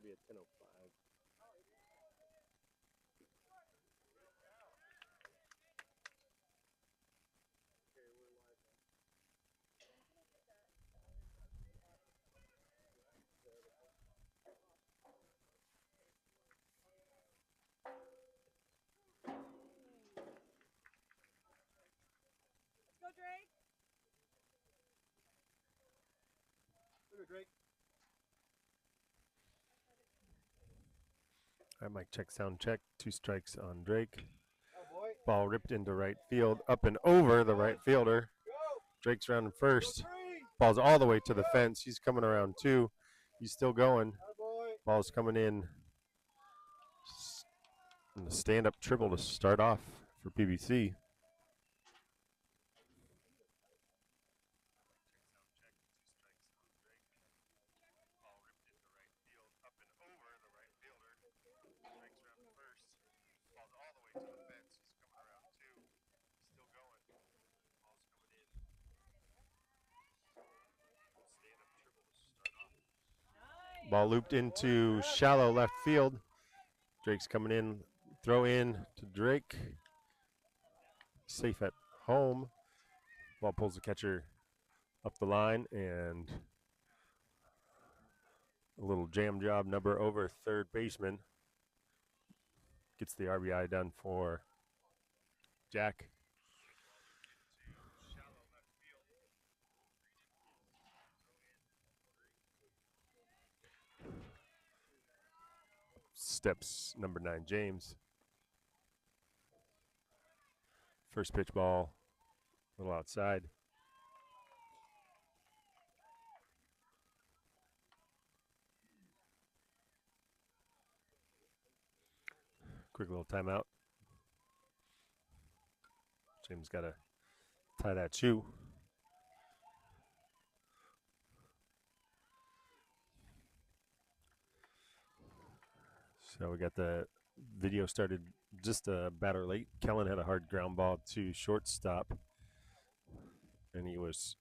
be a 10:05. Let's go, Drake. Look at Drake. All right, mic check, sound check. 2 strikes on Drake. Ball ripped into right field, up and over the right fielder. Drake's rounding first. Ball's all the way to the fence. He's coming around 2. He's still going. Ball's coming in. And the stand-up triple to start off for PBC. Ball looped into shallow left field. Drake's coming in. Throw in to Drake. Safe at home. Ball pulls the catcher up the line, and a little jam job number over third baseman. Gets the RBI done for Jack. Steps number 9, James. First pitch ball, a little outside. Quick little timeout. James got to tie that shoe. So we got the video started just a batter late. Kellen had a hard ground ball to shortstop, and he was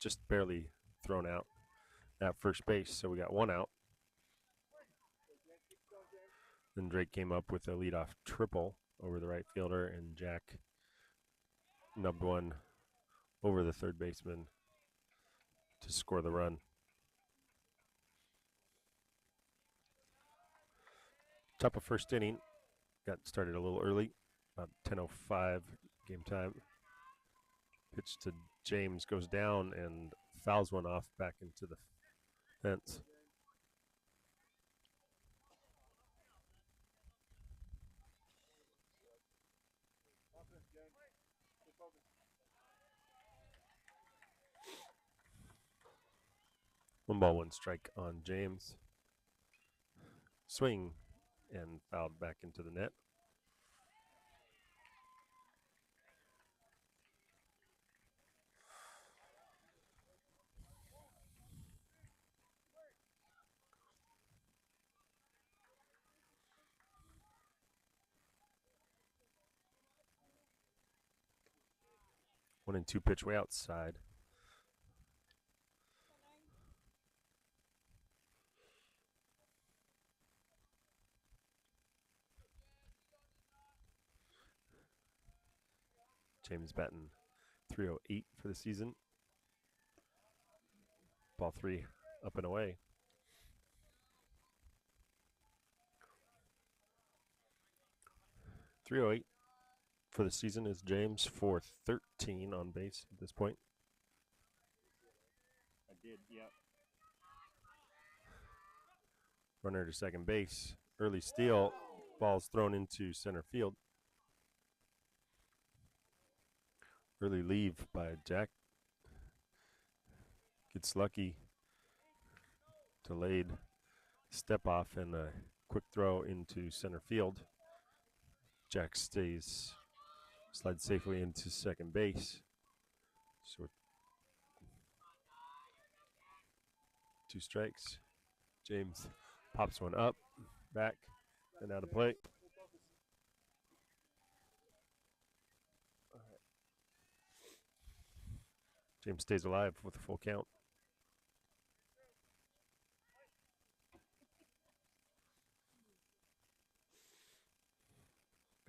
just barely thrown out at first base. So we got 1 out. Then Drake came up with a leadoff triple over the right fielder, and Jack nubbed one over the third baseman to score the run. Top of first inning. Got started a little early, about 10:05 game time. Pitch to James goes down and fouls one off back into the fence. One ball, 1 strike on James. Swing and fouled back into the net. One and 2 pitch way outside. James batting .308 for the season. Ball 3 up and away. .308 for the season is James, .413 on base at this point. I did, yeah. Runner to second base. Early steal. Ball's thrown into center field. Early leave by Jack. Gets lucky. Delayed step off and a quick throw into center field. Jack slides safely into second base. So 2 strikes. James pops one up, back, and out of play. James stays alive with a full count.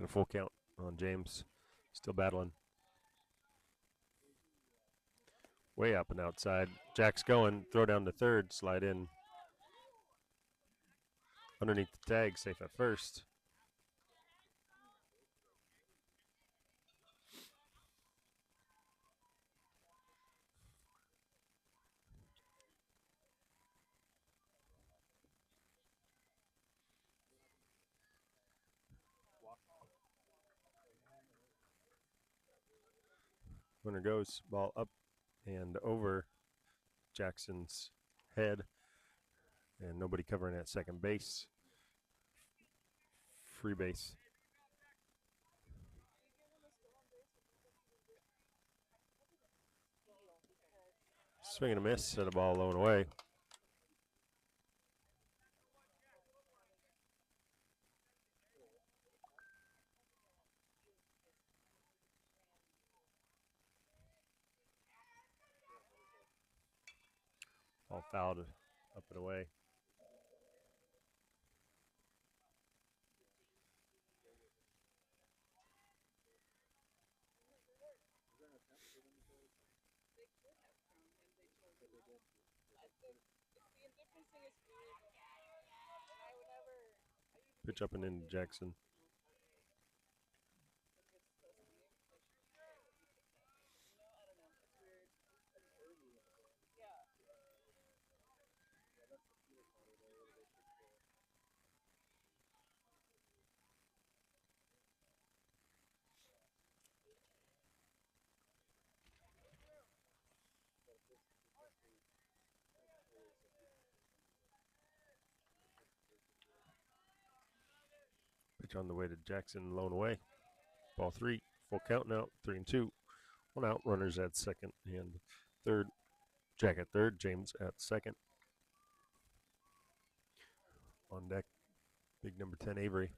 And a full count on James. Still battling. Way up and outside. Jack's going. Throw down to third. Slide in. Underneath the tag. Safe at first. Runner goes. Ball up and over Jackson's head. And nobody covering at second base. Free base. Swing and a miss. Set a ball low and away. All fouled up and away. Pitch up and into Jackson. Pitch on the way to Jackson, low and away. Ball three, full count now, 3-2. One out, runners at second and third. Jack at third, James at second. On deck, big number 10, Avery.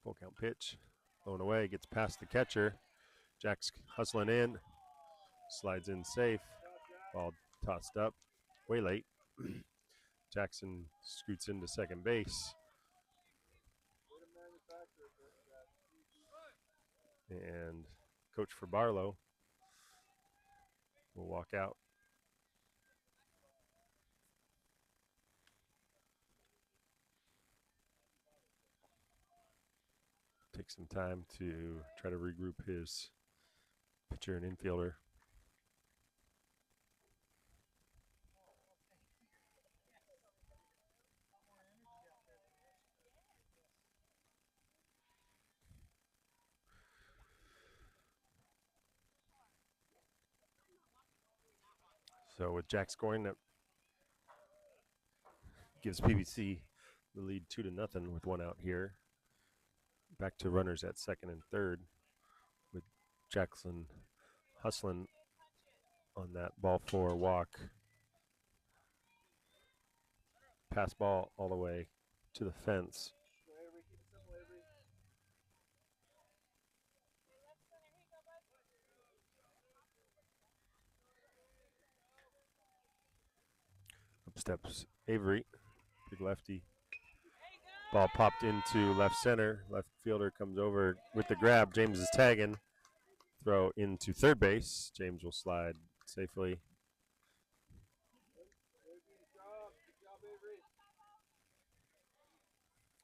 Full count pitch, low and away, gets past the catcher. Jack's hustling in, slides in safe. Ball tossed up, way late. Jackson scoots into second base. And coach for Barlow will walk out. Take some time to try to regroup his pitcher and infielder. So with Jack scoring, that gives PBC the lead 2-0 with one out here. Back to runners at second and third with Jackson hustling on that ball four walk. Pass ball all the way to the fence. Up steps Avery, big lefty. Ball popped into left center. Left fielder comes over with the grab. James is tagging. Throw into third base. James will slide safely.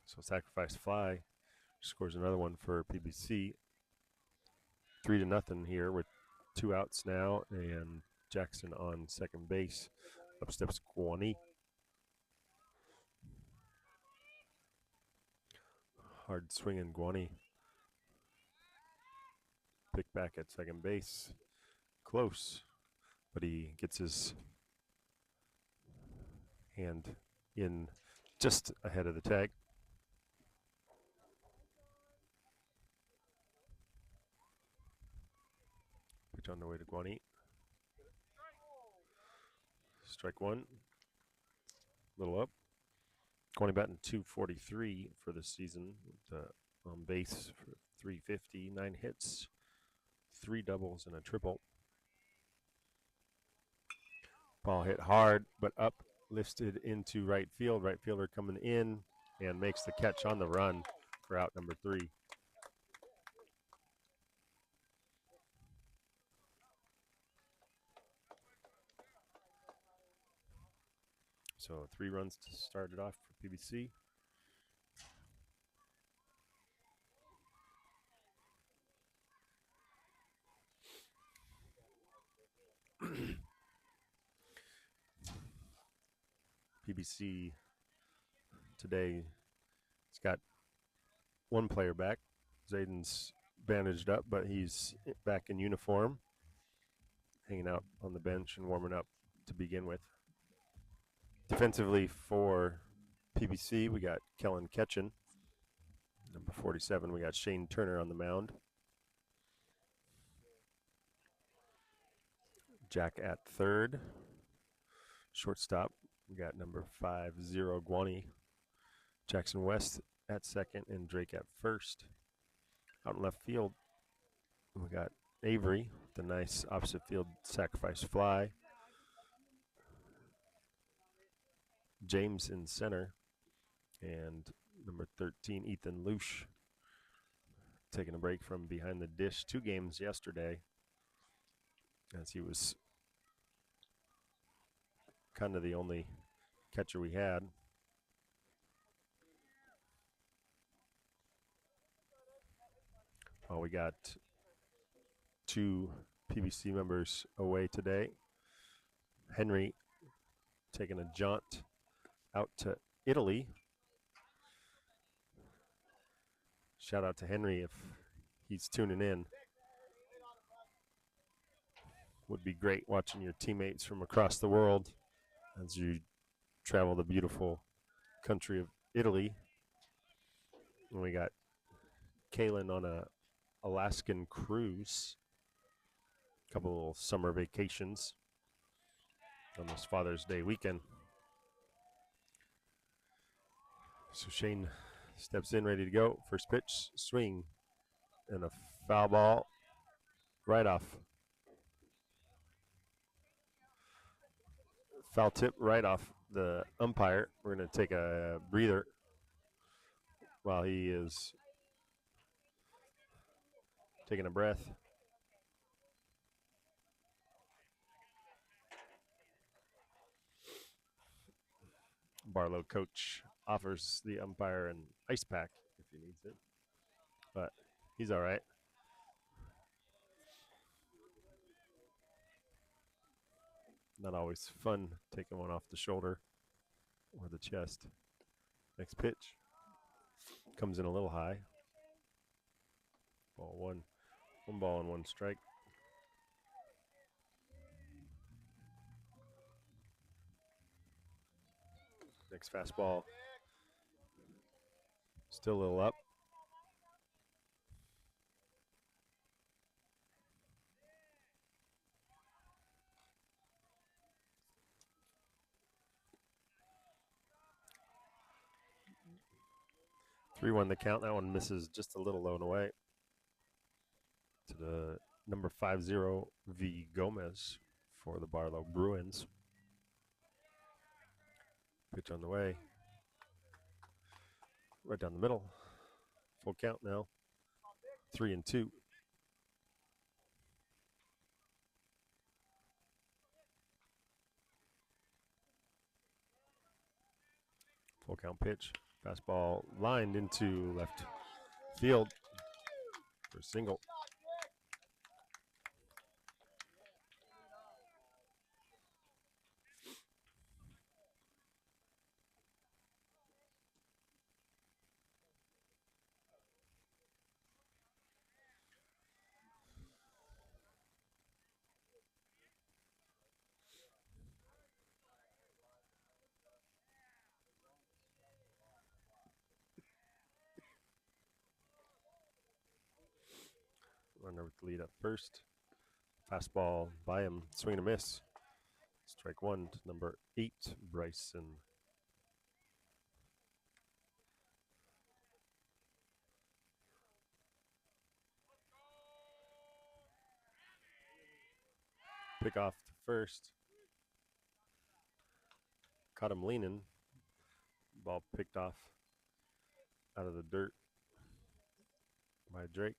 So sacrifice fly. Scores another one for PBC. 3-0 here with two outs now. And Jackson on second base. Up steps Guani. Hard swinging Guani. Pick back at second base. Close. But he gets his hand in just ahead of the tag. Pitch on the way to Guani. Strike one. Little up. Guani batting .243 for the season. On base for .350. 9 hits. 3 doubles and a triple. Ball hit hard, but up, lifted into right field. Right fielder coming in and makes the catch on the run for out number 3. So 3 runs to start it off for PBC. PBC today, it's got one player back. Zayden's bandaged up, but he's back in uniform, hanging out on the bench and warming up to begin with. Defensively for PBC, we got Kellen Ketchen. Number 47, we got Shane Turner on the mound. Jack at third. Shortstop, we got number 50, Guani. Jackson West at second and Drake at first. Out in left field, we got Avery, the nice opposite field sacrifice fly. James in center, and number 13, Ethan Lush, taking a break from behind the dish 2 games yesterday, as he was kind of the only catcher we had. Oh, we got 2 PBC members away today. Henry taking a jaunt out to Italy. Shout out to Henry if he's tuning in. Would be great watching your teammates from across the world as you travel the beautiful country of Italy. And we got Kaylin on a Alaskan cruise, a couple little summer vacations on this Father's Day weekend. So Shane steps in, ready to go. First pitch, swing, and a foul ball right off. Foul tip right off the umpire. We're going to take a breather while he is taking a breath. Barlow coach offers the umpire an ice pack if he needs it, but he's all right. Not always fun taking one off the shoulder or the chest. Next pitch comes in a little high. Ball one. 1 ball and 1 strike. Next fastball. Still a little up. Three-one the count. That one misses just a little low and away to the number 50 V Gomez for the Barlow Bruins. Pitch on the way. Right down the middle. Full count now. 3-2. Full count pitch. Fastball lined into left field for a single. Runner with the lead at first. Fastball by him, swing and a miss. Strike one to number 8, Bryson. Pick off to first. Caught him leaning. Ball picked off out of the dirt by Drake.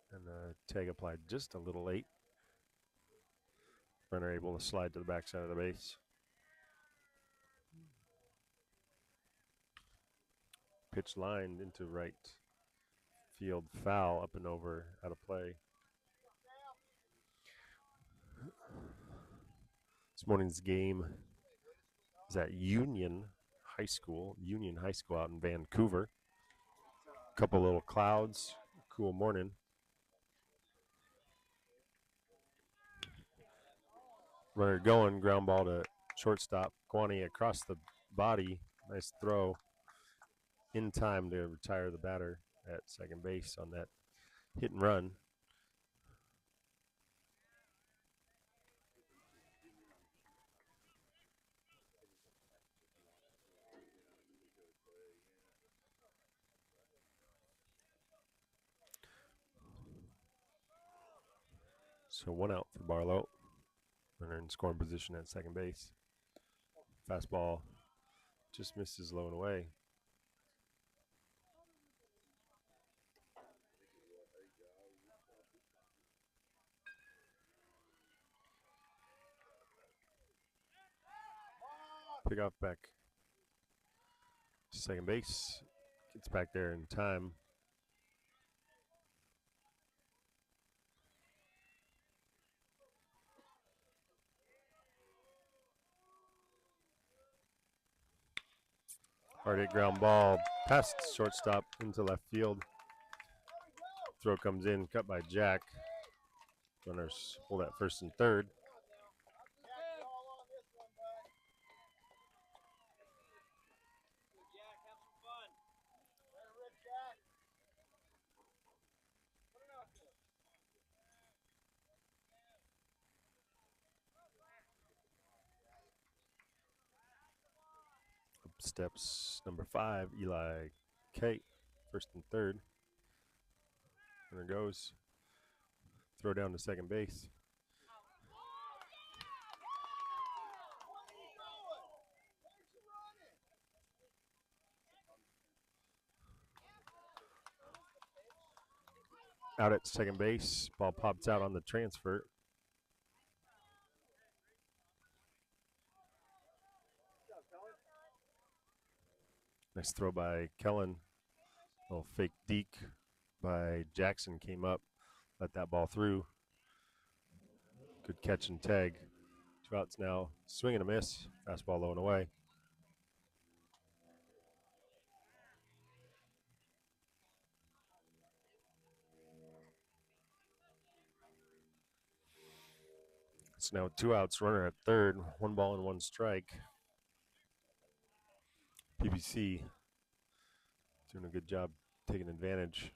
And the tag applied just a little late. Runner able to slide to the backside of the base. Pitch lined into right field, foul, up and over, out of play. This morning's game is at Union High School out in Vancouver. Couple little clouds, cool morning. Runner going, ground ball to shortstop. Kwani across the body. Nice throw in time to retire the batter at second base on that hit and run. So 1 out for Barlow. Runner in scoring position at second base. Fastball just misses low and away. Pick off back to second base. Gets back there in time. Hard hit ground ball past shortstop into left field. Throw comes in, cut by Jack. Runners hold at first and third. Up steps number 5, Eli Kate, first and third. Runner goes. Throw down to second base. Out at second base. Ball pops out on the transfer. Nice throw by Kellen. Little fake deke by Jackson came up. Let that ball through. Good catch and tag. 2 outs now. Swing and a miss. Fastball low and away. It's now 2 outs. Runner at third. 1 ball and 1 strike. PBC doing a good job taking advantage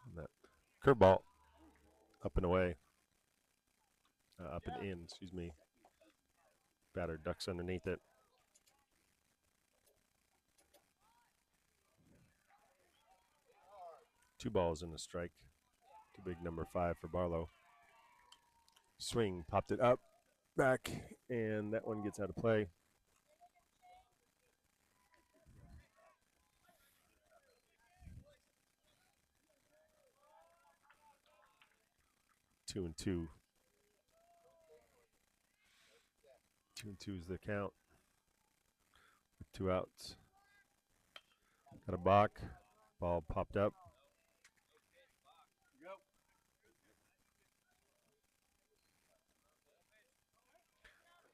on that curveball. Up and away. Up and in, excuse me. Batter ducks underneath it. Two balls and a strike to big number 5 for Barlow. Swing, popped it up, back, and that one gets out of play. Two and two. 2-2 is the count. With 2 outs. Got a balk. Ball popped up.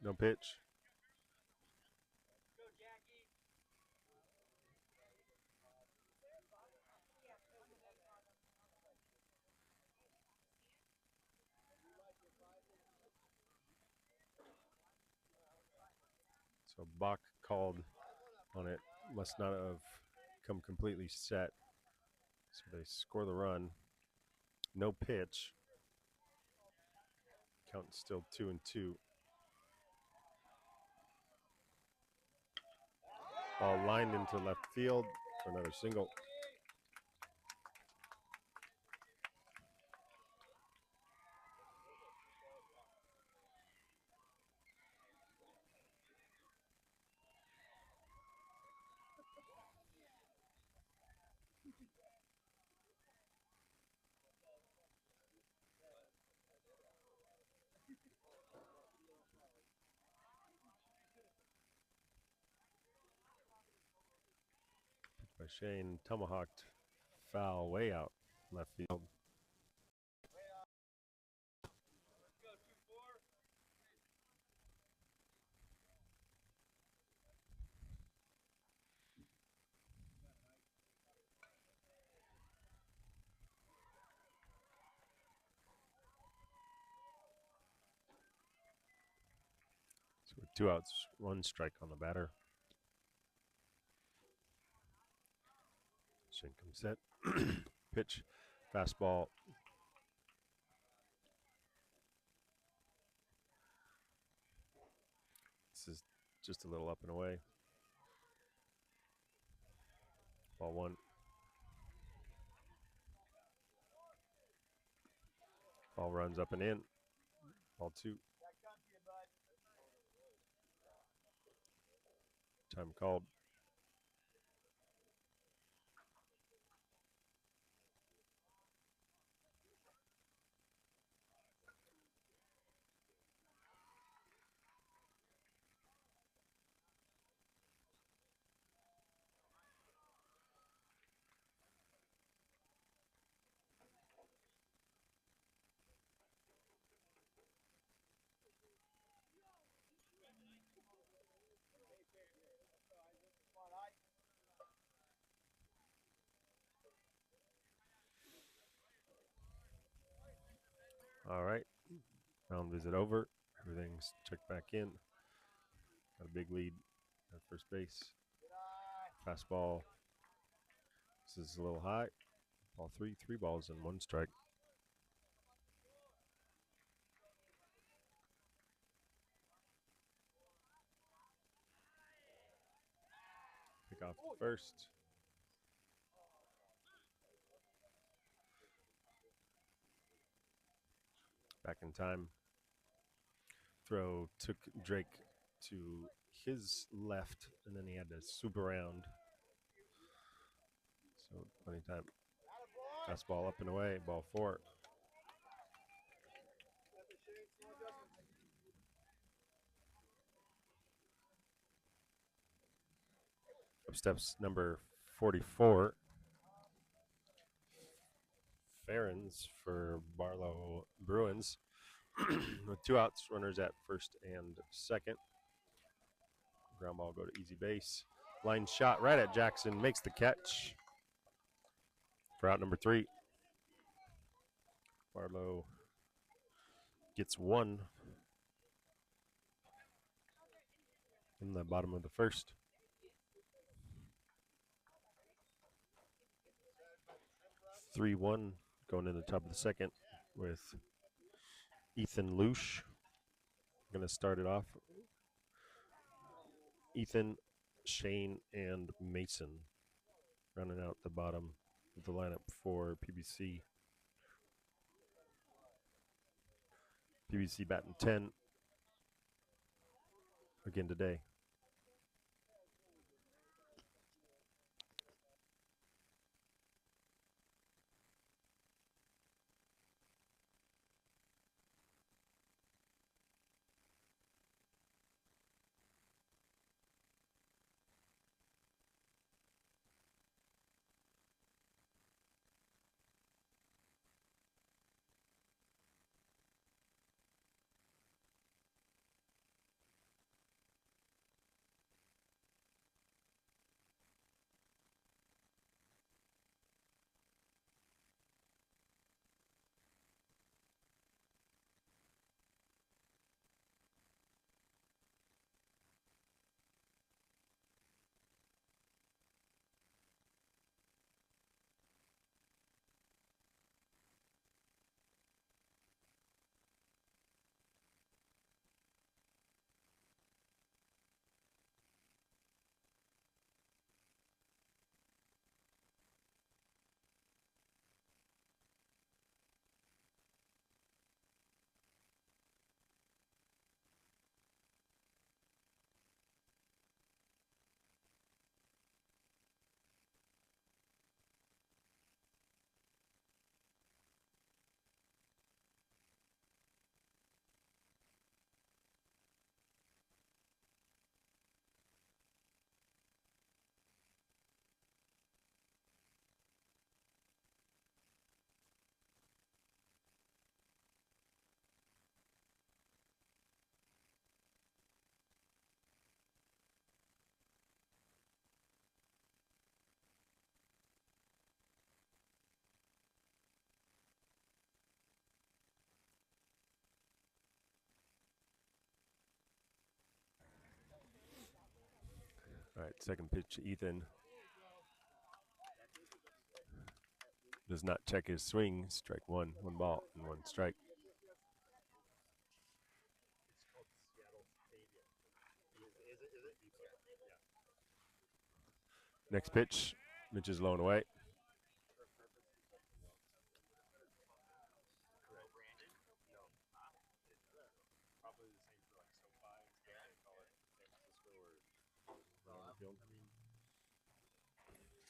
No pitch. So Bach called on it. Must not have come completely set. So they score the run. No pitch. Count still 2-2. Ball lined into left field for another single. Shane tomahawked foul way out left field. So with 2 outs, 1 strike on the batter. Shane comes set. Pitch, fastball. This is just a little up and away. Ball 1. Ball runs up and in. Ball 2. Time called. All right. Mound visit over. Everything's checked back in. Got a big lead at first base. Fastball. This is a little high. Ball 3. 3 balls and 1 strike. Pick off the first. Back in time. Throw took Drake to his left, and then he had to swoop around. So plenty of time. Fastball up and away. Ball 4. Up steps number 44. Ferens for Barlow Bruins. With 2 outs, runners at first and second. Ground ball go to easy base. Line shot right at Jackson. Makes the catch for out number 3. Barlow gets 1 in the bottom of the first. (3-1) going in the top of the second with Ethan Lush. Going to start it off. Ethan, Shane, and Mason running out the bottom of the lineup for PBC. PBC batting 10 again today. right, second pitch to Ethan. Does not check his swing. Strike one. 1 ball and 1 strike. Next pitch, Mitch is low and away.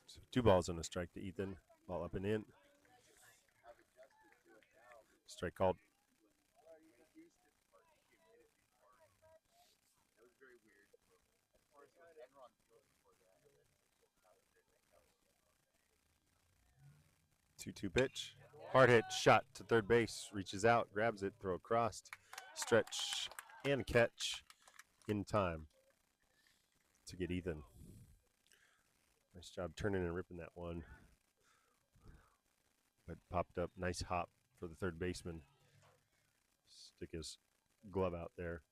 So 2 balls and a strike to Ethan. Ball up and in. Strike called. Two pitch. Hard hit shot to third base. Reaches out, grabs it, throw across. Stretch and catch in time to get Ethan. Nice job turning and ripping that one. But popped up. Nice hop for the third baseman. Stick his glove out there.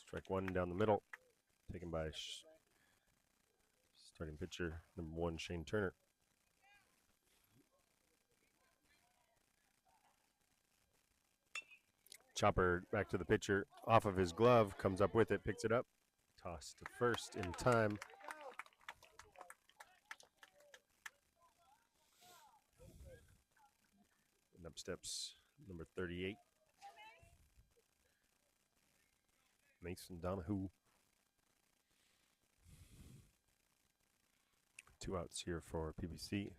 Strike one down the middle. Taken by starting pitcher, number 1, Shane Turner. Chopper back to the pitcher. Off of his glove. Comes up with it. Picks it up. Toss to first in time. And up steps number 38. Mason Donahue. 2 outs here for PBC.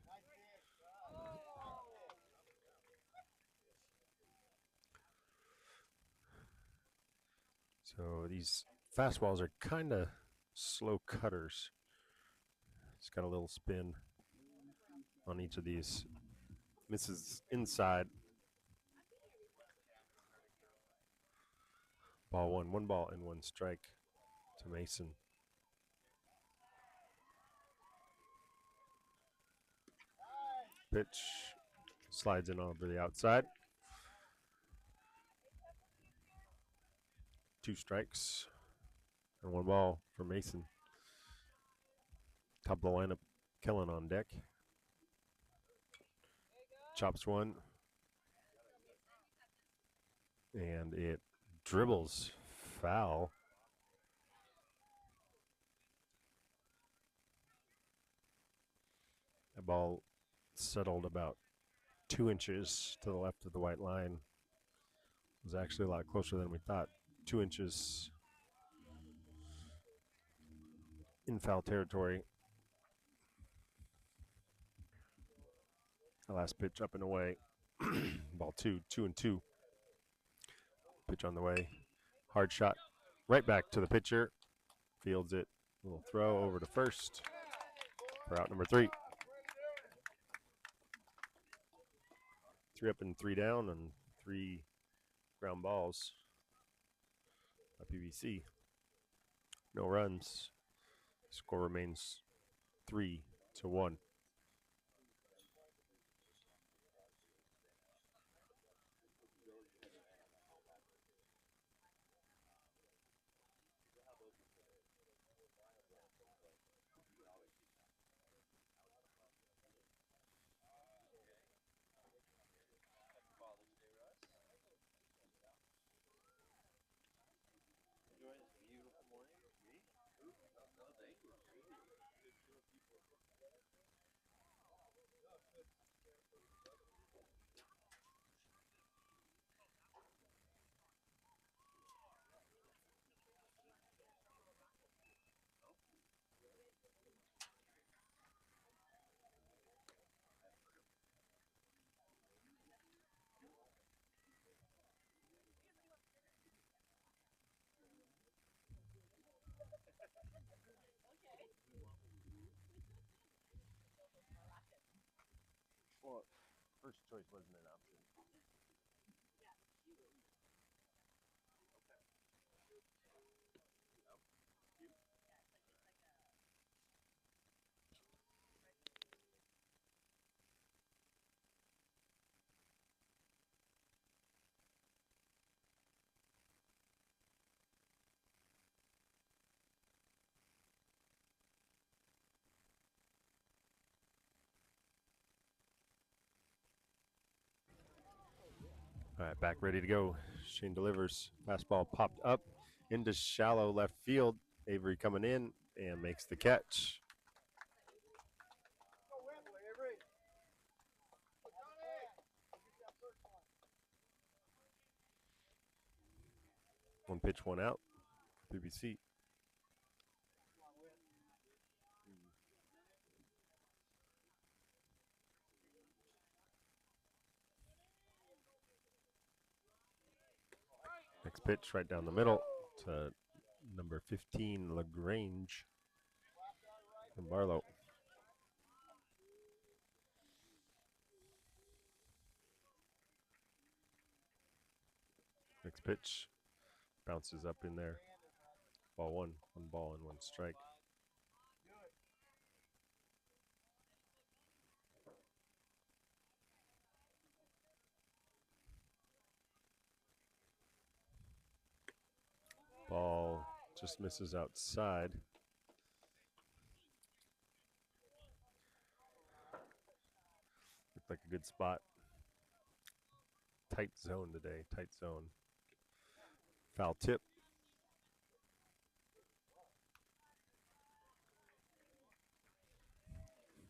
So these fastballs are kind of slow cutters. It's got a little spin on each of these. Misses inside. Ball 1, 1 ball and 1 strike to Mason. Pitch slides in over the outside. 2 strikes and 1 ball for Mason. Top of the lineup, Kellen on deck. Chops one. And it dribbles foul. That ball settled about 2 inches to the left of the white line. It was actually a lot closer than we thought. 2 inches in foul territory. The last pitch up and away. Ball 2, 2-2. Pitch on the way. Hard shot. Right back to the pitcher. Fields it. Little throw over to first for out number 3. 3 up and 3 down and 3 ground balls by PBC. No runs. Score remains 3-1. Well, first choice wasn't an option. All right, back ready to go. Shane delivers. Fastball popped up into shallow left field. Avery coming in and makes the catch. One pitch, one out. PBC. Next pitch right down the middle to number 15, LaGrange from Barlow. Next pitch bounces up in there. Ball one. One ball and one strike. Ball just misses outside. Looked like a good spot. Tight zone today, tight zone. Foul tip.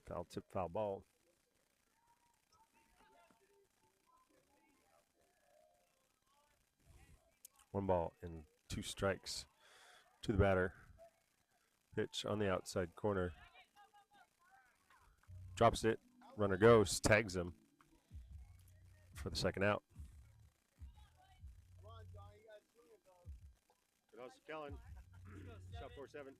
Foul tip, foul ball. One ball and two strikes to the batter. Pitch on the outside corner. Drops it. Runner goes, tags him for the second out. Good hustle, Kellen. Shot 4-7.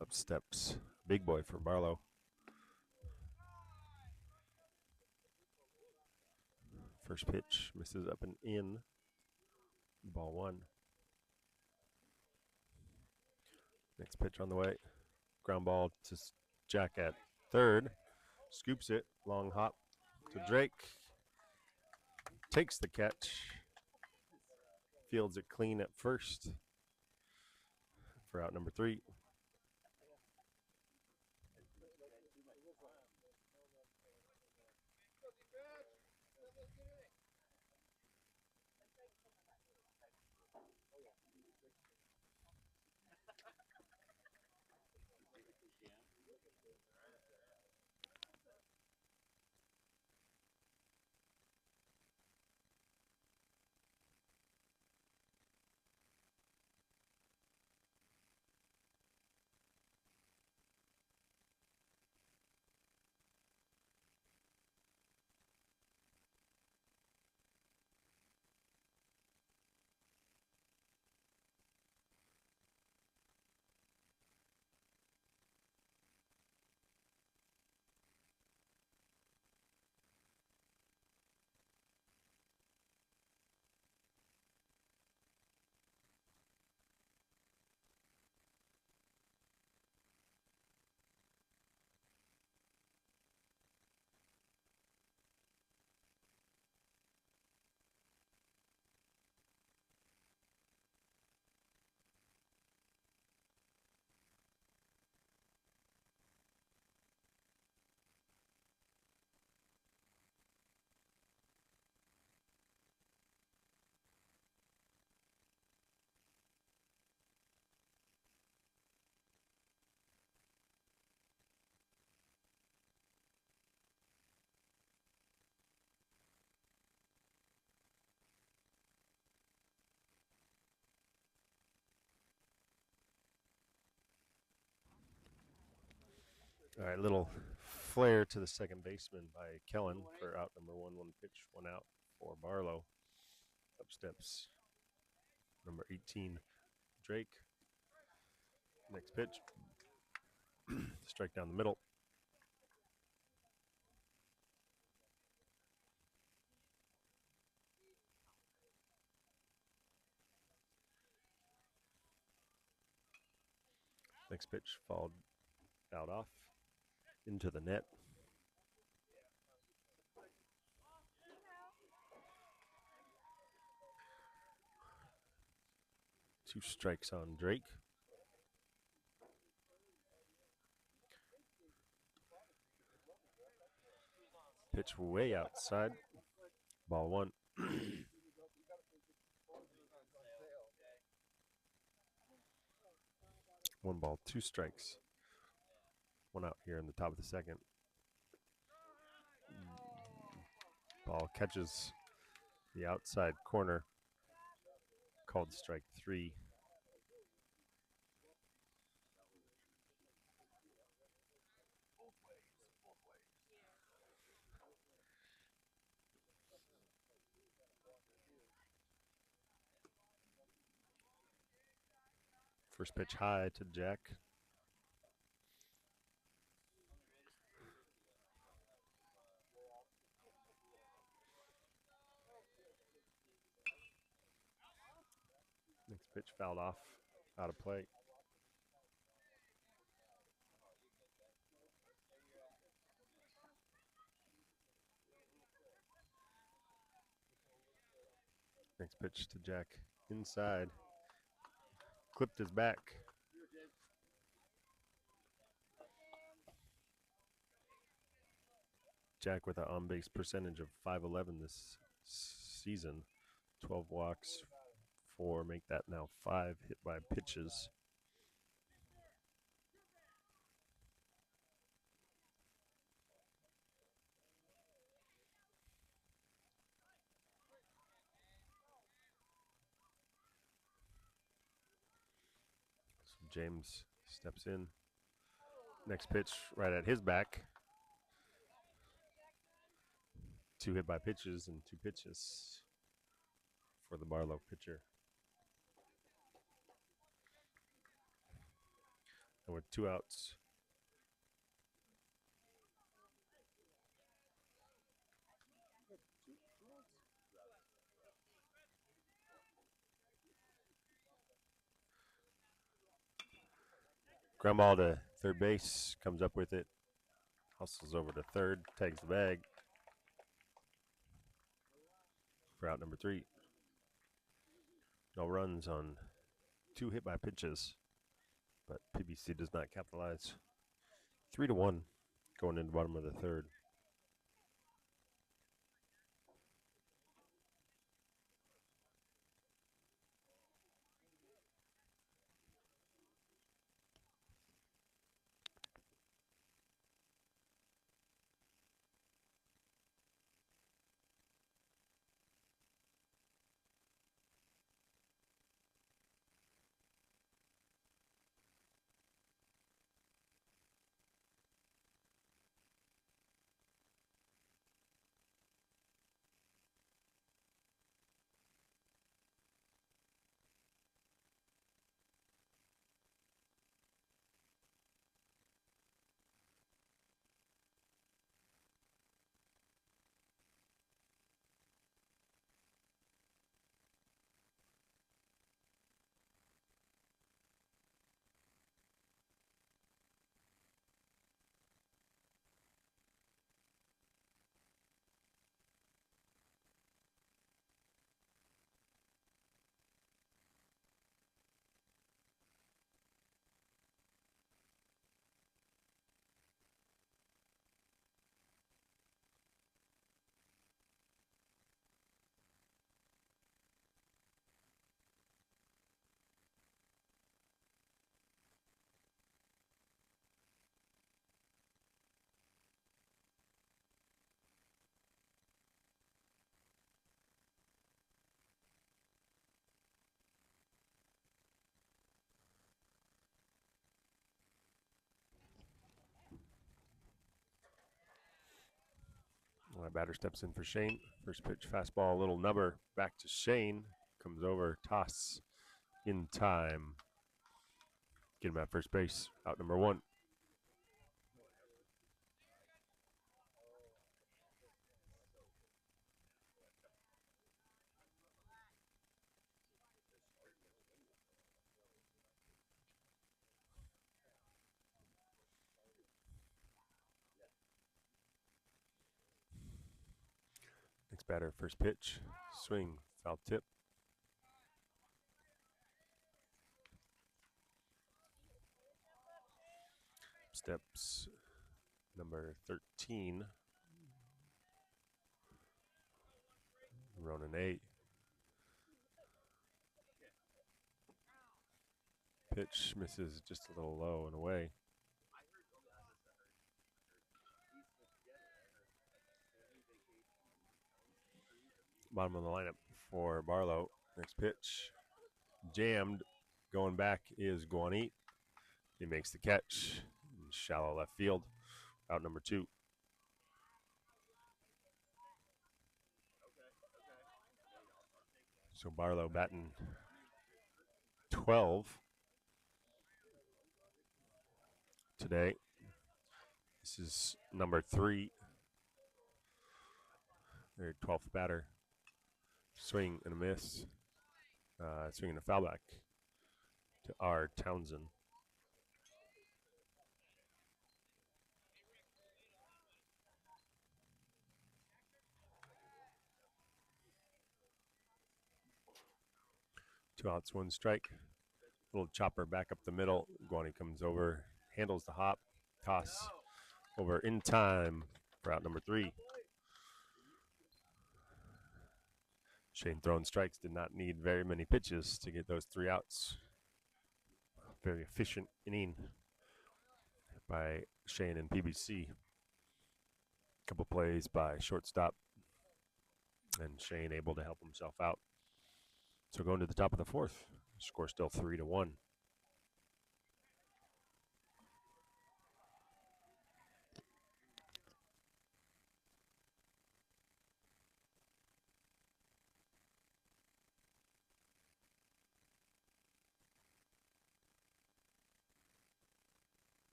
Up steps big boy for Barlow. First pitch misses up and in. Ball one. Next pitch on the way. Ground ball to Jack at third. Scoops it. Long hop to Drake. Takes the catch. Fields it clean at first for out number 3. All right, little flare to the second baseman by Kellen for out number 1. One pitch, one out for Barlow. Up steps number 18, Drake. Next pitch. Strike down the middle. Next pitch fouled out off into the net. Two strikes on Drake. Pitch way outside. Ball one. 1 ball, 2 strikes. 1 out here in the top of the second. Ball catches the outside corner. Called strike 3. First pitch high to Jack. Next pitch fouled off, out of play. Next pitch to Jack, inside. Clipped his back. Jack with an on-base percentage of .511 this season. 12 walks, 4, make that now 5 hit by pitches. So James steps in. Next pitch right at his back. 2 hit by pitches and 2 pitches for the Barlow pitcher. And with 2 outs. Ground ball to third base, comes up with it. Hustles over to third, tags the bag for out number 3. No runs on 2 hit by pitches, but PBC does not capitalize. 3-1 going into the bottom of the third. My batter steps in for Shane. First pitch, fastball, a little nubber. Back to Shane. Comes over, toss in time. Get him at first base. Out number 1. Next batter, first pitch. Swing, foul tip. Steps number 13. Ronan 8. Pitch misses just a little low and away. Bottom of the lineup for Barlow. Next pitch. Jammed. Going back is Guanete. He makes the catch. Shallow left field. Out number 2. So Barlow batting 12 today. This is number 3. Their 12th batter. Swing and a miss. Swinging a foul back to R. Townsend. Two outs, 1 strike. Little chopper back up the middle. Guani comes over, handles the hop, toss over in time for out number 3. Shane throwing strikes, did not need very many pitches to get those 3 outs. Very efficient inning by Shane and PBC. Couple plays by shortstop, and Shane able to help himself out. So going to the top of the 4th, score still 3-1.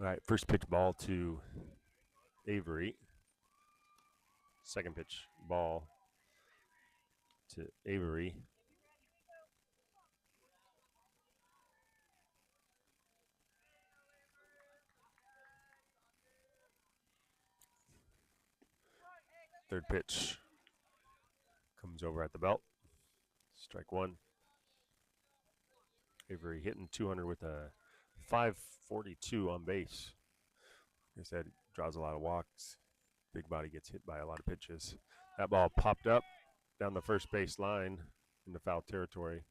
All right, first pitch ball to Avery. Second pitch ball to Avery. Third pitch comes over at the belt. Strike 1. Avery hitting 200 with a 542 on base. Like I said, draws a lot of walks. Big body gets hit by a lot of pitches. That ball popped up down the first base line into foul territory.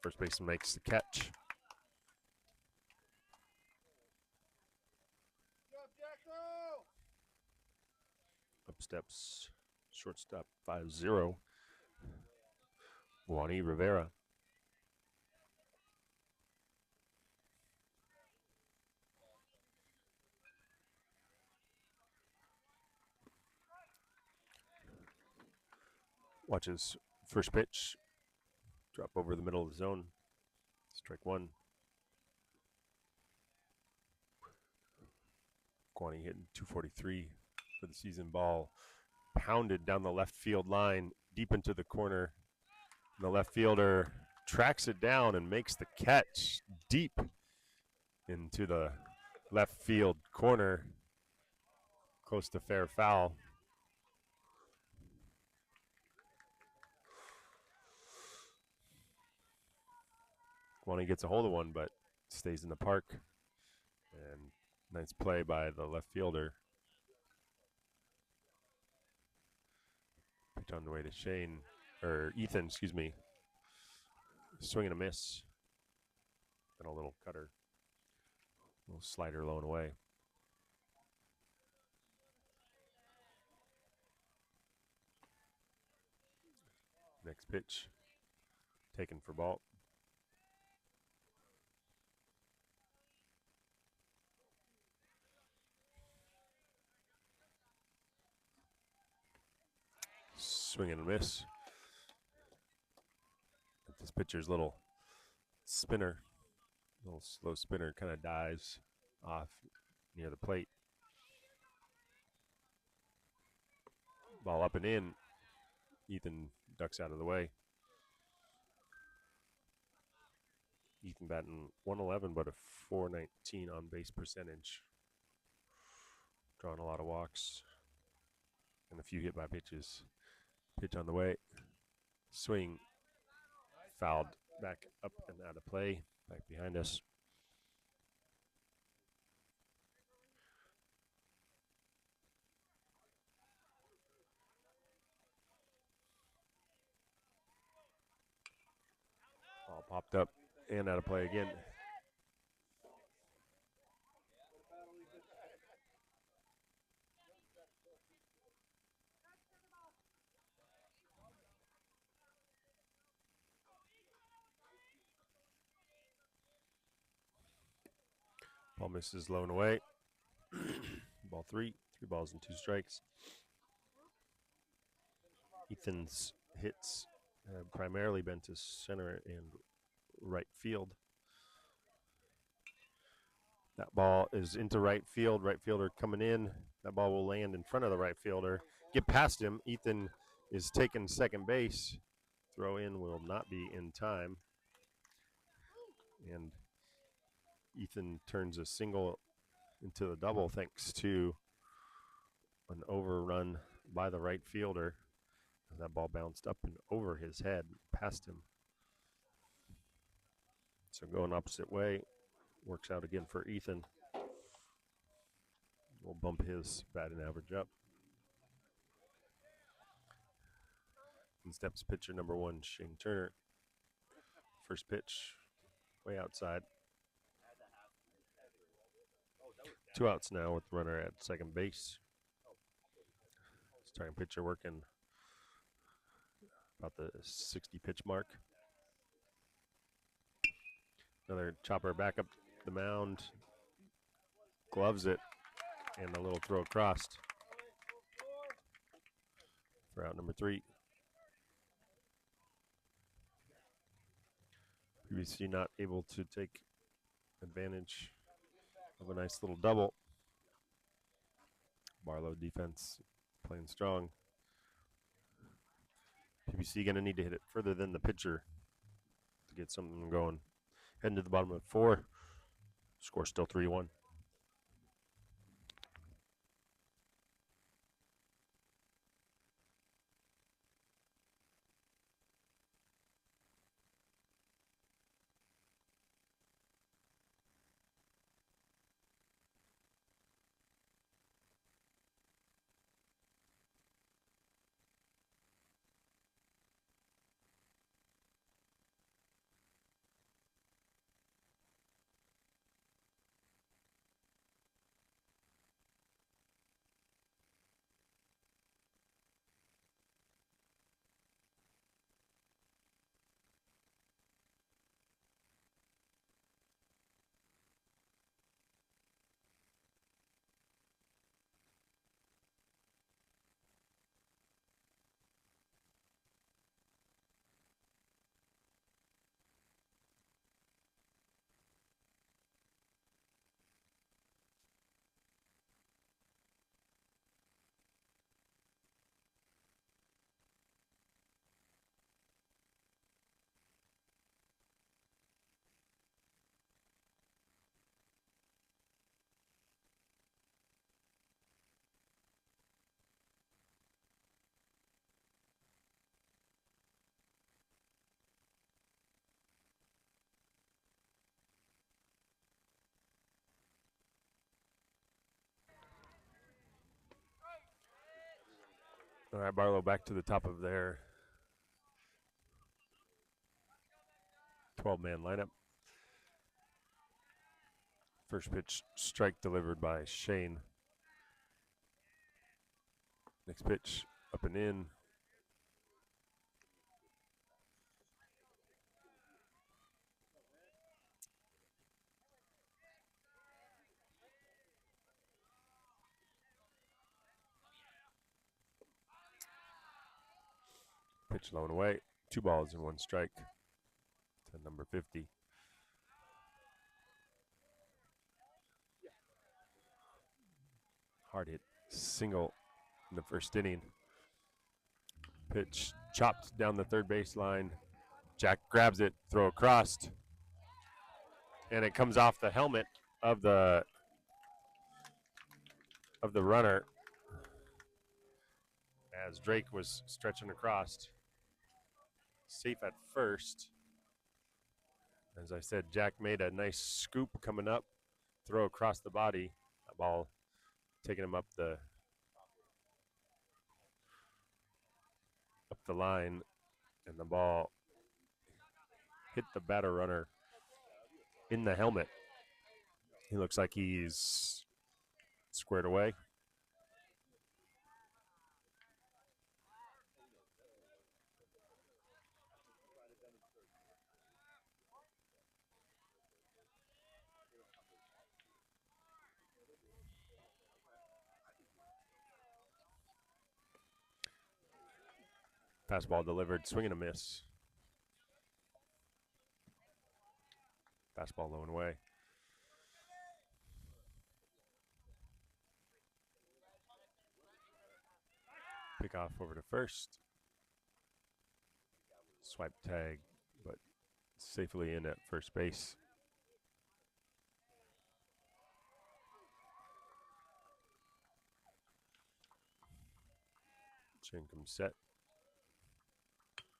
First baseman makes the catch. Up steps shortstop 5-0. Juani Rivera. Watches first pitch. Drop over the middle of the zone. Strike 1. Guani hitting 243 for the season. Ball pounded down the left field line, deep into the corner. And the left fielder tracks it down and makes the catch deep into the left field corner, close to fair foul. Guani gets a hold of one, but stays in the park. And Nice play by the left fielder. Pitch on the way to Ethan, excuse me. Swing and a miss. And a little cutter. A little slider low and away. Next pitch. Taken for ball. Swing and a miss. This pitcher's little spinner, little slow spinner, kind of dies off near the plate. Ball up and in. Ethan ducks out of the way. Ethan batting 111, but a 419 on base percentage. Drawing a lot of walks and a few hit by pitches. Pitch on the way. Swing. Fouled back up and out of play. Back behind us. Ball popped up and out of play again. Ball misses low and away. Ball 3. 3 balls and 2 strikes. Ethan's hits have primarily been to center and right field. That ball is into right field. Right fielder coming in. That ball will land in front of the right fielder. Get past him. Ethan is taking second base. Throw in will not be in time. And Ethan turns a single into the double thanks to an overrun by the right fielder. That ball bounced up and over his head, past him. So going opposite way, works out again for Ethan. We'll bump his batting average up. And steps pitcher number 1, Shane Turner. First pitch, way outside. 2 outs now with the runner at second base. Starting pitcher working about the 60 pitch mark. Another chopper back up the mound. Gloves it. And a little throw across for out number 3. PBC not able to take advantage of a nice little double. Barlow defense playing strong. PBC going to need to hit it further than the pitcher to get something going. Heading to the bottom of 4. Score still 3-1. All right, Barlow back to the top of their 12-man lineup. First pitch, strike delivered by Shane. Next pitch, up and in. Pitch low and away. 2 balls and 1 strike to number 50. Hard hit single in the first inning. Pitch chopped down the third baseline. Jack grabs it, throw across, and it comes off the helmet of the runner as Drake was stretching across. Safe at first. As I said, Jack made a nice scoop coming up, throw across the body. That ball taking him up the line, and the ball hit the batter runner in the helmet. He looks like he's squared away. Fastball delivered, swing and a miss. Fastball low and away. Pick off over to first. Swipe tag, but safely in at first base. Chinkum set.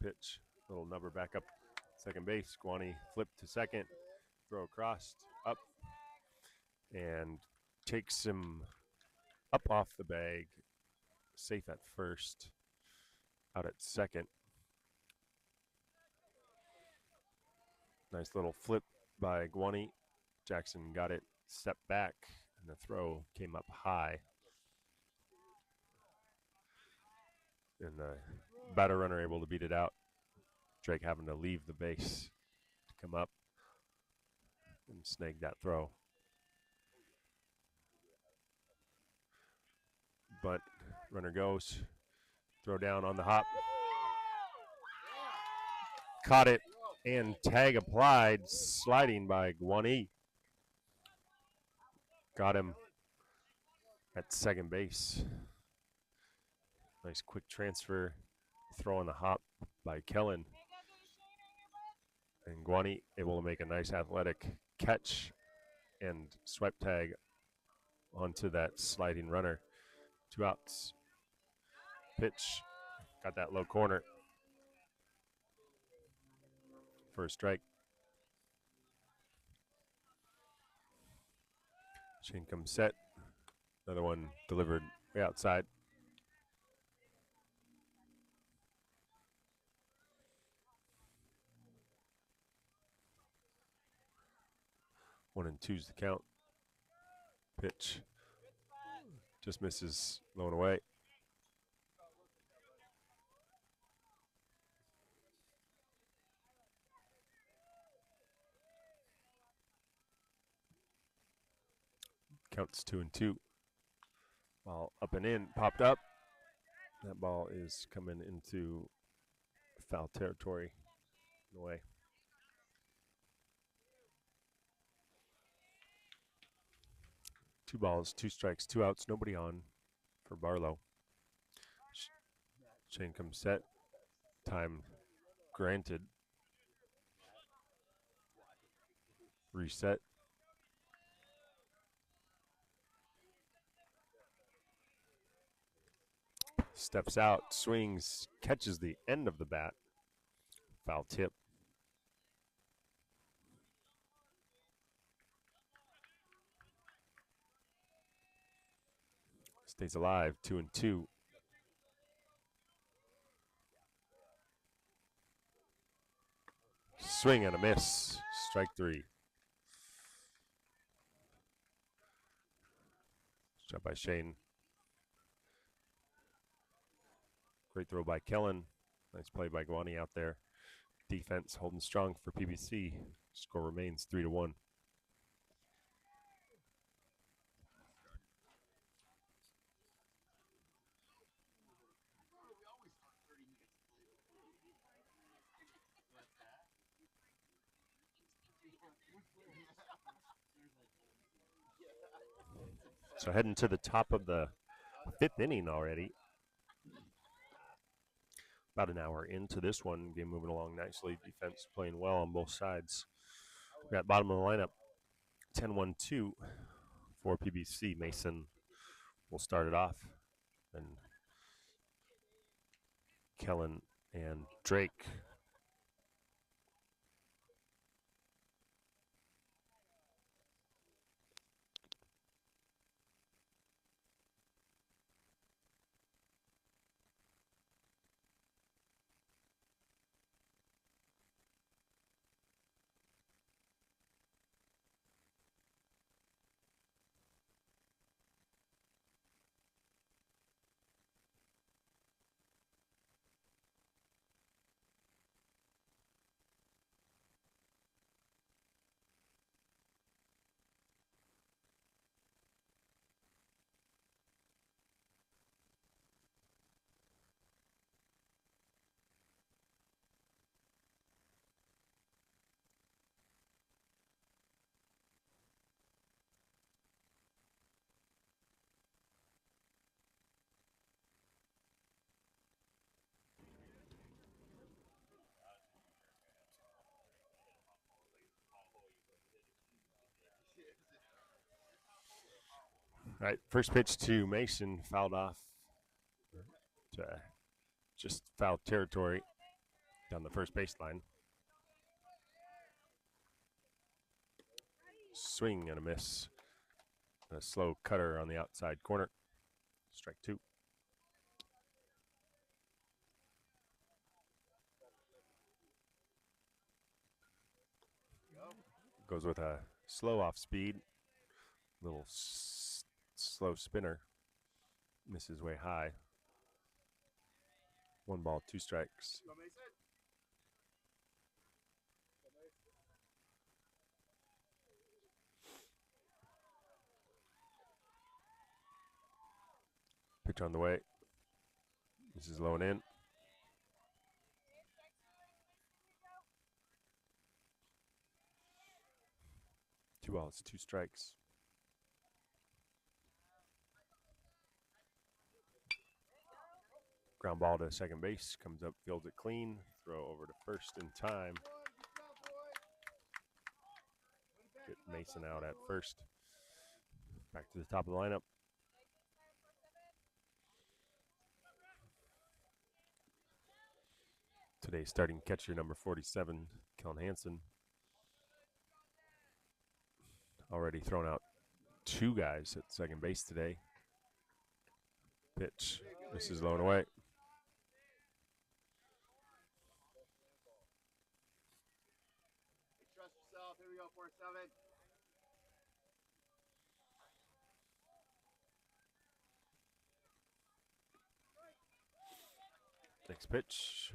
Pitch, little number back up second base. Guani flip to second, throw across, up, and takes him up off the bag. Safe at first, out at second. Nice little flip by Guani. Jackson got it, stepped back, and the throw came up high. And the batter runner able to beat it out. Drake having to leave the base to come up and snag that throw. But runner goes, throw down on the hop. Caught it and tag applied, sliding by Guani. Got him at second base. Nice quick transfer, throw on the hop by Kellen. And Guani able to make a nice athletic catch and swipe tag onto that sliding runner. 2 outs. Pitch, got that low corner. First strike. Chinkum set. Another one delivered way outside. 1-2's the count. Pitch just misses low and away. Counts 2-2. Ball up and in, popped up. That ball is coming into foul territory. No way. Two balls, 2 strikes, 2 outs, nobody on for Barlow. Chain comes set. Time granted. Reset. Steps out, swings, catches the end of the bat. Foul tip. Stays alive, 2-2. Swing and a miss. Strike 3. Shot by Shane. Great throw by Kellen. Nice play by Guani out there. Defense holding strong for PBC. Score remains 3-1. So heading to the top of the 5th inning already. About an hour into this one. Game moving along nicely. Defense playing well on both sides. We got bottom of the lineup. 10-1-2 for PBC. Mason will start it off. And Kellen and Drake. All right, first pitch to Mason, fouled off to just foul territory down the first baseline. Swing and a miss. A slow cutter on the outside corner. Strike 2. Goes with a slow off speed. Little slow spinner. Misses way high. 1 ball, 2 strikes. Pitch on the way. This is low and in. Two balls, 2 strikes. Ground ball to second base. Comes up, fields it clean. Throw over to first in time. Get Mason out at first. Back to the top of the lineup. Today's starting catcher, number 47, Kellen Hansen. Already thrown out 2 guys at second base today. Pitch. This is low and away. Trust yourself. Here we go, 4-7. Next pitch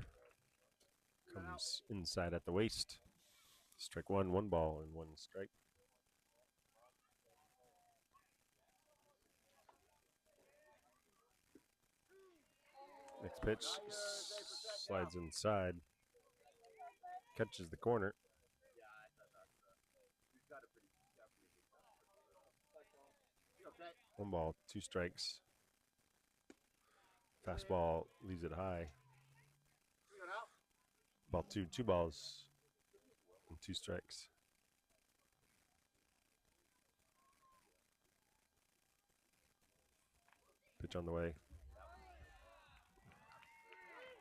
comes inside at the waist. Strike 1, 1 ball and 1 strike. Next pitch slides inside, catches the corner. 1 ball, 2 strikes. Fastball leaves it high. Ball 2, 2 balls and 2 strikes. Pitch on the way.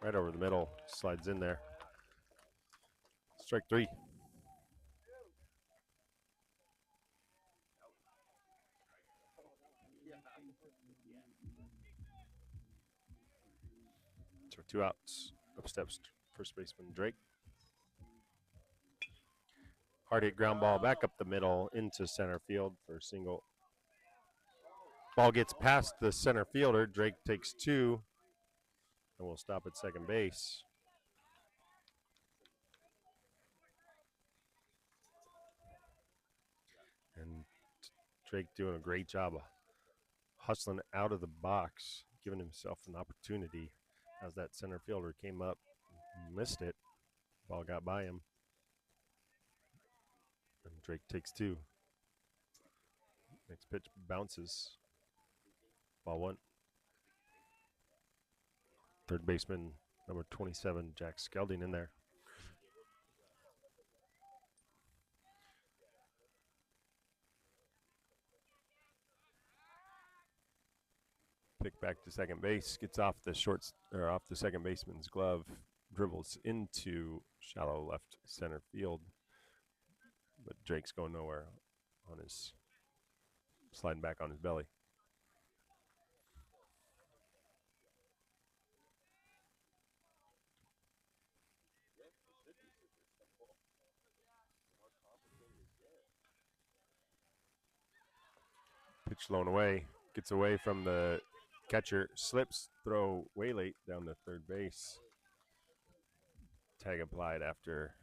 Right over the middle, slides in there. Strike 3. So 2 outs. Up steps first baseman Drake. Hard hit ground ball back up the middle into center field for a single. Ball gets past the center fielder. Drake takes 2 and will stop at second base. And Drake doing a great job of hustling out of the box, giving himself an opportunity as that center fielder came up, missed it. Ball got by him. And Drake takes 2. Next pitch bounces. Ball 1. Third baseman, number 27, Jack Skelding in there. Pick back to second base, gets off the off the second baseman's glove, dribbles into shallow left center field. But Drake's going nowhere on his sliding back on his belly. Pitch blown away, gets away from the catcher, slips, throw way late down to third base. Tag applied after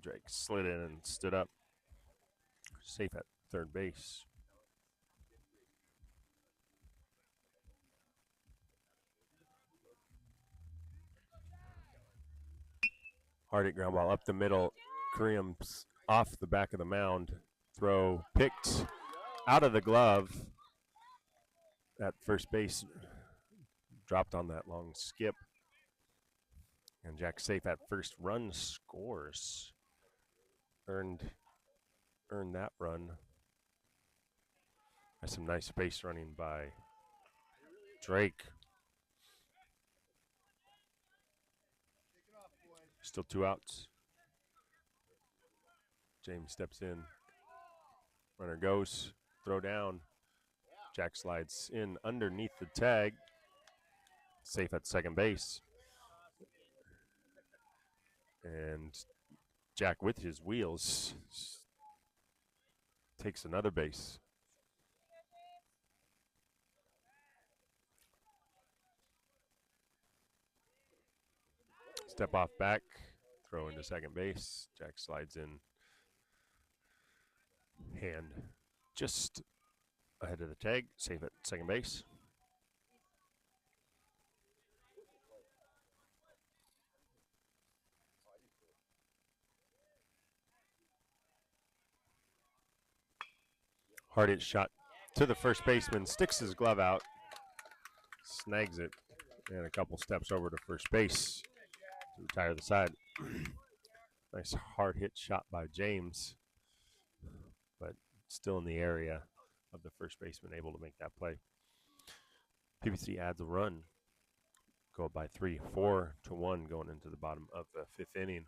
Drake slid in and stood up. Safe at third base. Hard hit ground ball up the middle. Kareem's off the back of the mound. Throw picked out of the glove. At first base, dropped on that long skip. And Jack safe at first. Run scores. Earned that run. That's some nice base running by Drake. Still 2 outs. James steps in. Runner goes. Throw down. Jack slides in underneath the tag. Safe at second base. And Jack with his wheels takes another base. Step off back, throw into second base. Jack slides in. Hand just ahead of the tag, safe at second base. Hard hit shot to the first baseman, sticks his glove out, snags it, and a couple steps over to first base to retire the side. Nice hard hit shot by James, but still in the area of the first baseman, able to make that play. PBC adds a run. Go by 3, 4-1 going into the bottom of the 5th inning.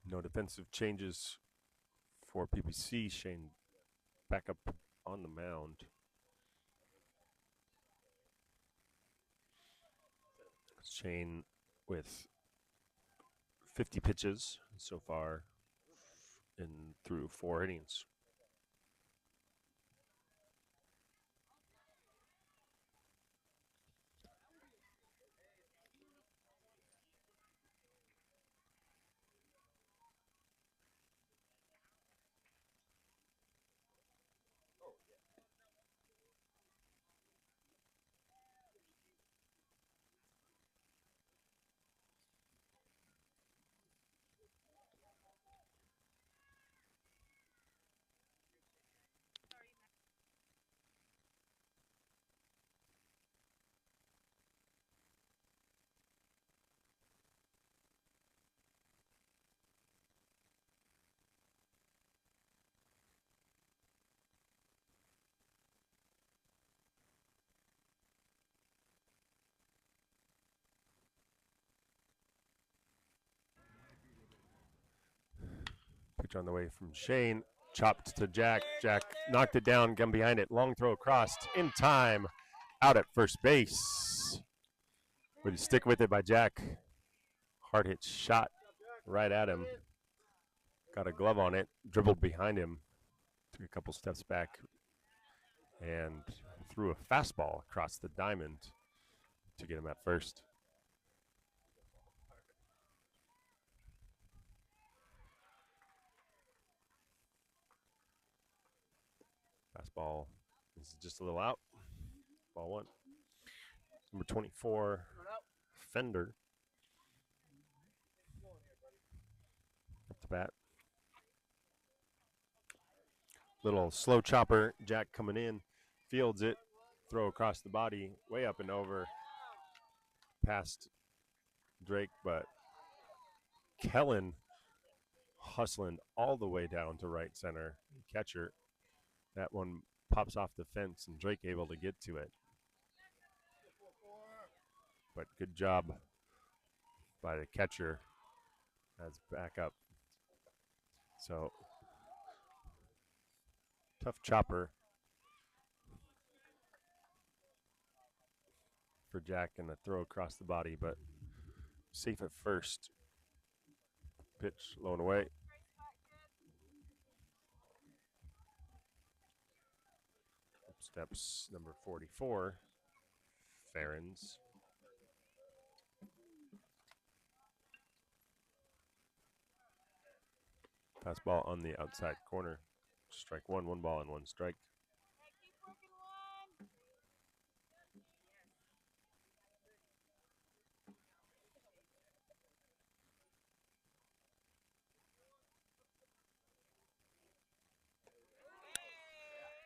No defensive changes for PBC. Shane back up on the mound. Shane with 50 pitches so far through 4 innings. Pitch on the way from Shane. Chopped to Jack. Jack knocked it down, gun behind it. Long throw across in time. Out at first base. Would stick with it by Jack. Hard hit shot right at him. Got a glove on it. Dribbled behind him. Took a couple steps back. And threw a fastball across the diamond to get him at first. Fastball. This is just a little out. Ball one. Number 24, Fender. Up to bat. Little slow chopper. Jack coming in. Fields it. Throw across the body. Way up and over. Past Drake, but Kellen hustling all the way down to right center. Catcher. That one pops off the fence, and Drake able to get to it. But good job by the catcher. That's back up. So, tough chopper for Jack and a throw across the body, but safe at first. Pitch low and away. Up steps number 44, Ferens. Fastball on the outside corner. Strike one, 1 ball and 1 strike.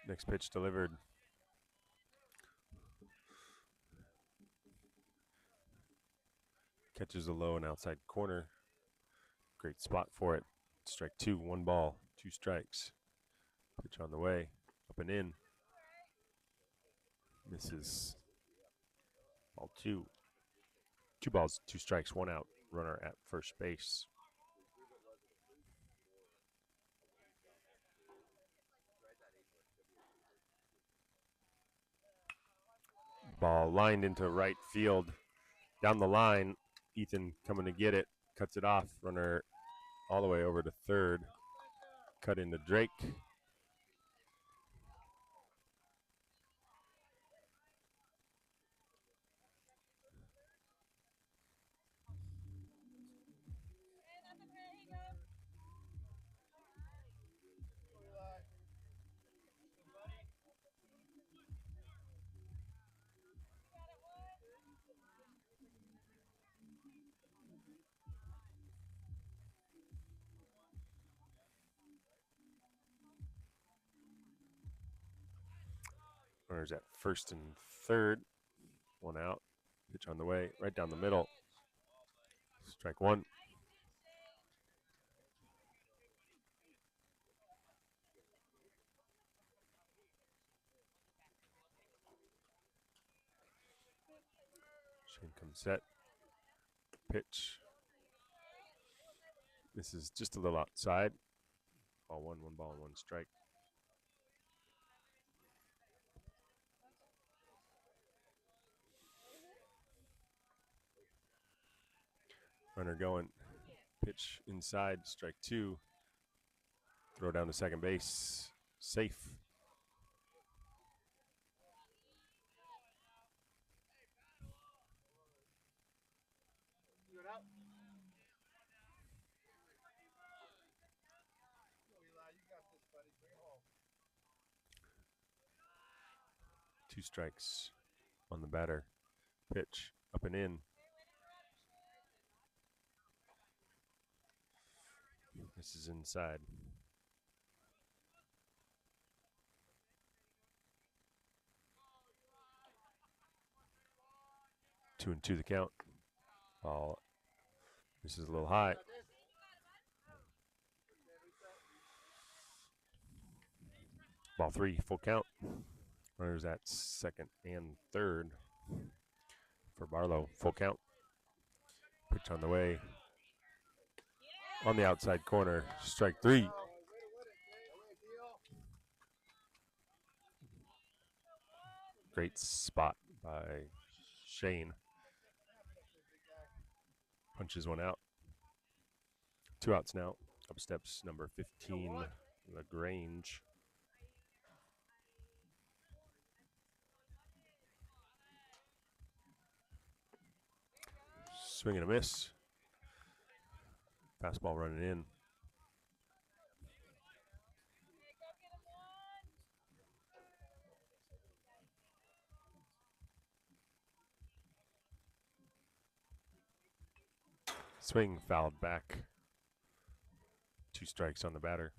Next pitch delivered. Catches a low and outside corner. Great spot for it. Strike 2, 1 ball, 2 strikes. Pitch on the way, up and in. Misses. Ball 2. 2 balls, 2 strikes, 1 out. Runner at first base. Ball lined into right field. Down the line, Ethan coming to get it. Cuts it off. Runner all the way over to third. Cut into Drake. Runners at first and third. 1 out. Pitch on the way, right down the middle. Strike 1. Shane comes set. Pitch. This is just a little outside. Ball 1, 1 ball and 1 strike. Runner going. Pitch inside, strike 2. Throw down to second base. Safe. Two strikes on the batter. Pitch up and in. This is inside. 2-2 the count. Ball. This is a little high. Ball 3, full count. Runners at second and third for Barlow. Full count. Pitch on the way. On the outside corner. Strike 3. Great spot by Shane. Punches one out. 2 outs now. Up steps number 15, LaGrange. Swing and a miss. Fastball running in. Swing fouled back. 2 strikes on the batter.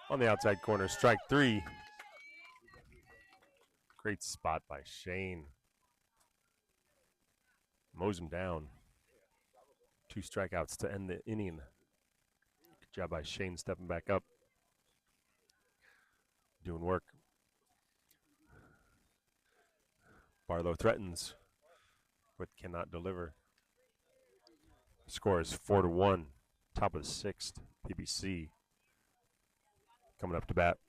On the outside corner, strike 3. Great spot by Shane. Mows him down. 2 strikeouts to end the inning. Good job by Shane stepping back up. Doing work. Barlow threatens, but cannot deliver. Score is 4-1. Top of the 6th. PBC coming up to bat.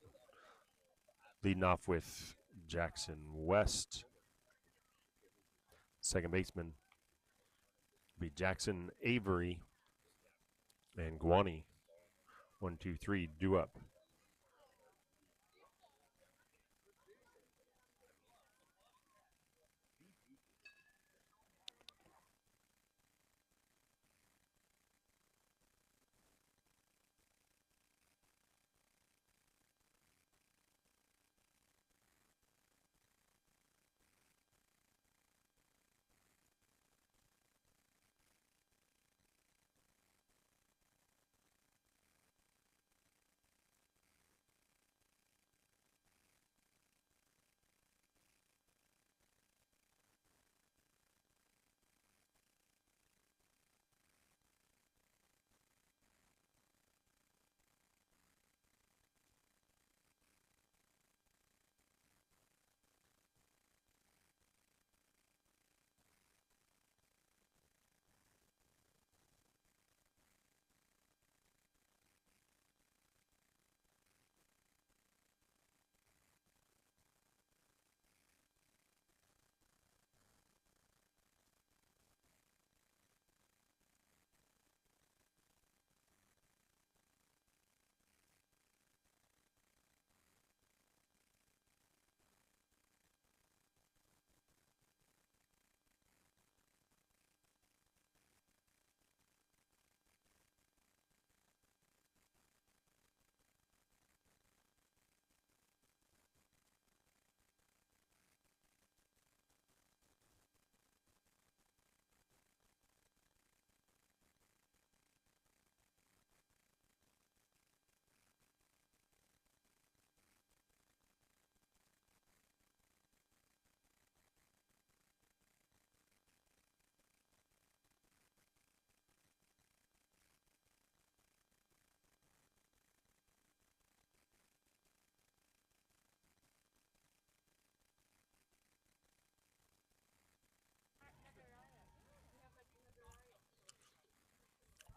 Leading off with Jackson West. Second baseman be Jackson Avery and Guani. 1, 2, 3, due up.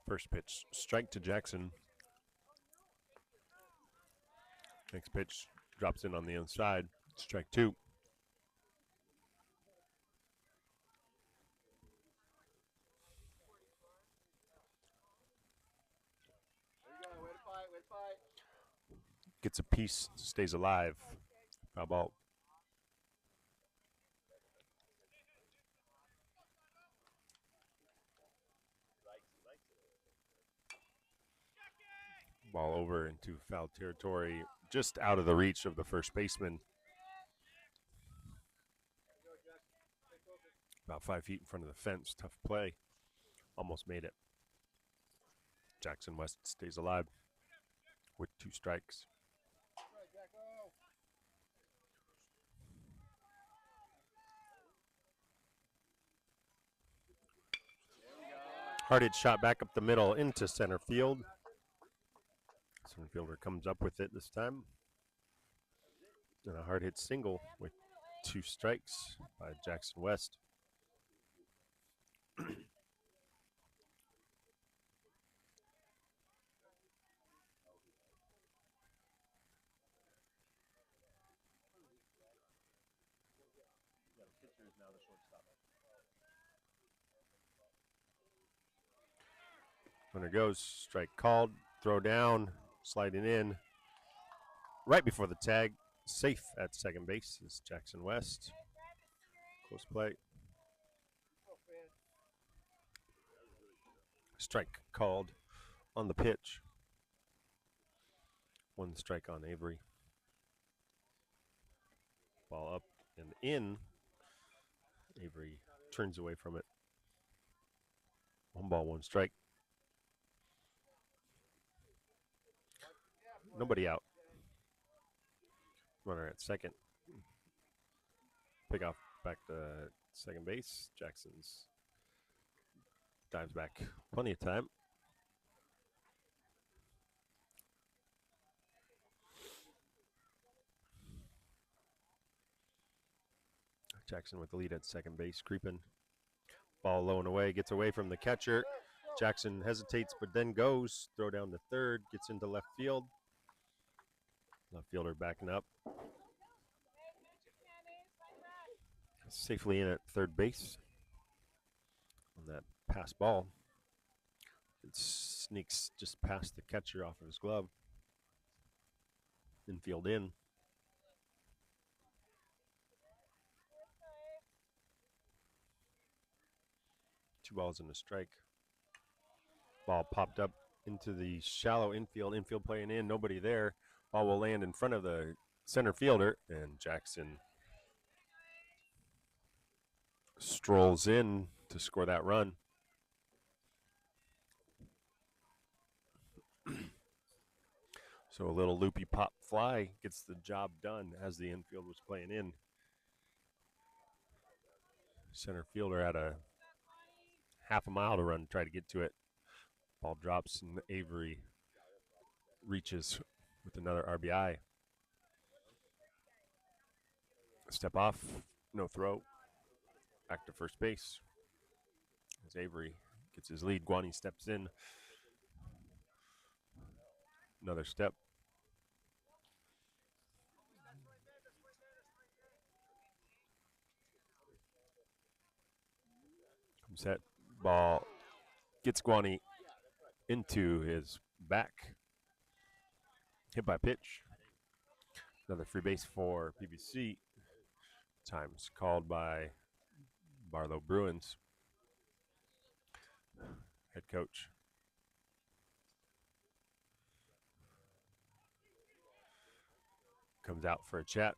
First pitch, strike to Jackson. Next pitch drops in on the inside. Strike 2. Gets a piece, stays alive. Foul ball. Ball over into foul territory, just out of the reach of the first baseman. About 5 feet in front of the fence. Tough play. Almost made it. Jackson West stays alive with 2 strikes. Hard hit shot back up the middle into center field. Center fielder comes up with it this time. And a hard hit single with 2 strikes by Jackson West. Runner goes, strike called, throw down, sliding in. Right before the tag, safe at second base is Jackson West. Close play. Strike called on the pitch. 1 strike on Avery. Ball up and in. Avery turns away from it. 1 ball, 1 strike. Nobody out. Runner at second. Pick off back to second base. Jackson's dives back. Plenty of time. Jackson with the lead at second base, creeping. Ball low and away, gets away from the catcher. Jackson hesitates, but then goes. Throw down to third, gets into left field. Left fielder backing up. Safely in at third base on that pass ball. It sneaks just past the catcher off of his glove. Infield in. Two balls and a strike. Ball popped up into the shallow infield. Infield playing in, nobody there. Ball will land in front of the center fielder, and Jackson strolls in to score that run. So a little loopy pop fly gets the job done as the infield was playing in. Center fielder had a half a mile to run to try to get to it. Ball drops and Avery reaches with another RBI. Step off, no throw. Back to first base. As Avery gets his lead, Guani steps in. Another step. Set ball gets Guani into his back. Hit by pitch. Another free base for PBC. Times called by Barlow Bruins. Head coach. Comes out for a chat.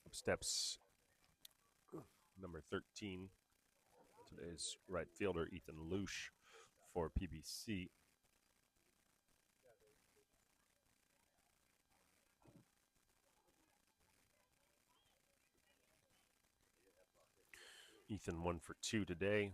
Up steps number 13. Today's right fielder, Ethan Lush, for PBC. Ethan 1 for 2 today.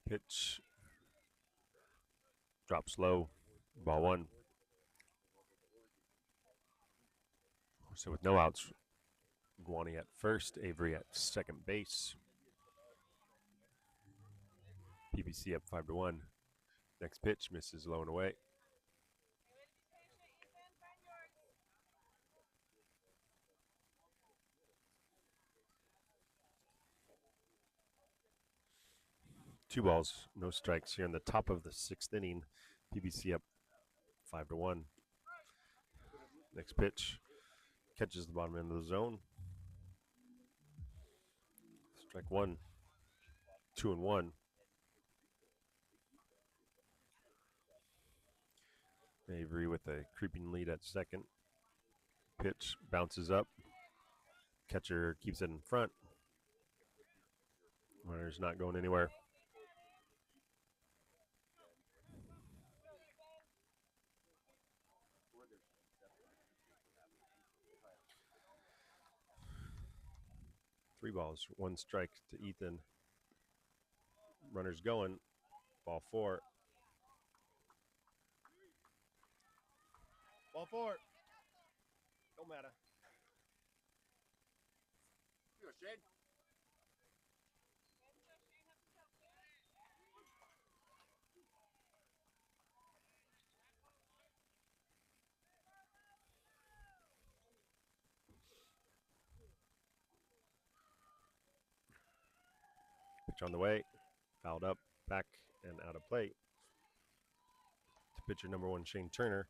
Pitch drops low, ball 1. So with no outs, Guani at first, Avery at second base. PBC up 5-1. Next pitch misses low and away. Two balls, no strikes here in the top of the 6th inning. PBC up 5-1. Next pitch catches the bottom end of the zone. Strike one. 2-1. Avery with a creeping lead at second. Pitch bounces up. Catcher keeps it in front. Runner's not going anywhere. Three balls, one strike to Ethan. Runner's going. Ball four. Ball four. Don't matter. You go, Shane. Pitch on the way. Fouled up, back, and out of play. To pitcher number one, Shane Turner.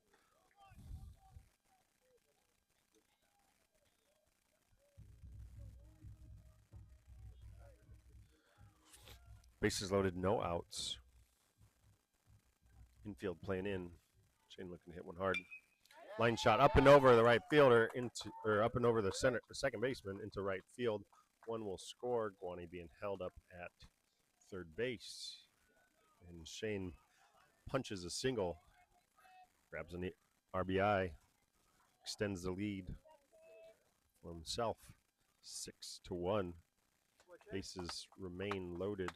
Bases loaded, no outs. Infield playing in. Shane looking to hit one hard. Line shot up and over the right fielder up and over the second baseman into right field. One will score. Guani being held up at third base. And Shane punches a single, grabs an RBI, extends the lead for himself. 6-1. Bases remain loaded.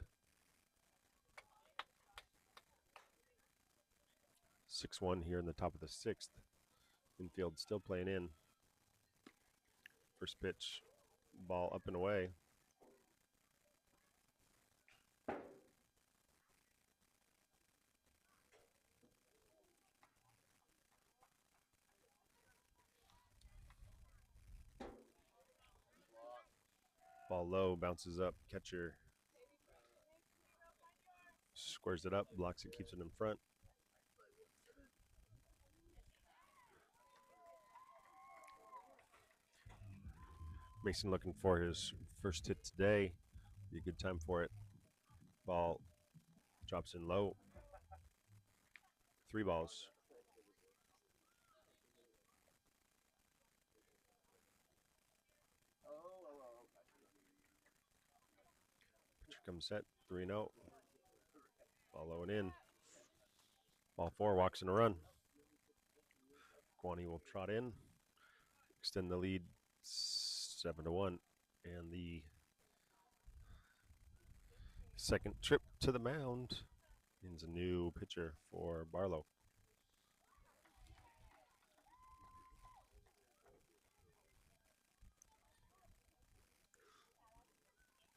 6-1 here in the top of the sixth. Infield still playing in. First pitch, ball up and away. Ball low, bounces up. Catcher squares it up, blocks it, keeps it in front. Mason looking for his first hit today. Be a good time for it. Ball drops in low. 3 balls. Pitcher comes set. 3-0. Ball low and in. Ball 4, walks in a run. Guani will trot in, extend the lead 7-1. And the second trip to the mound means a new pitcher for Barlow.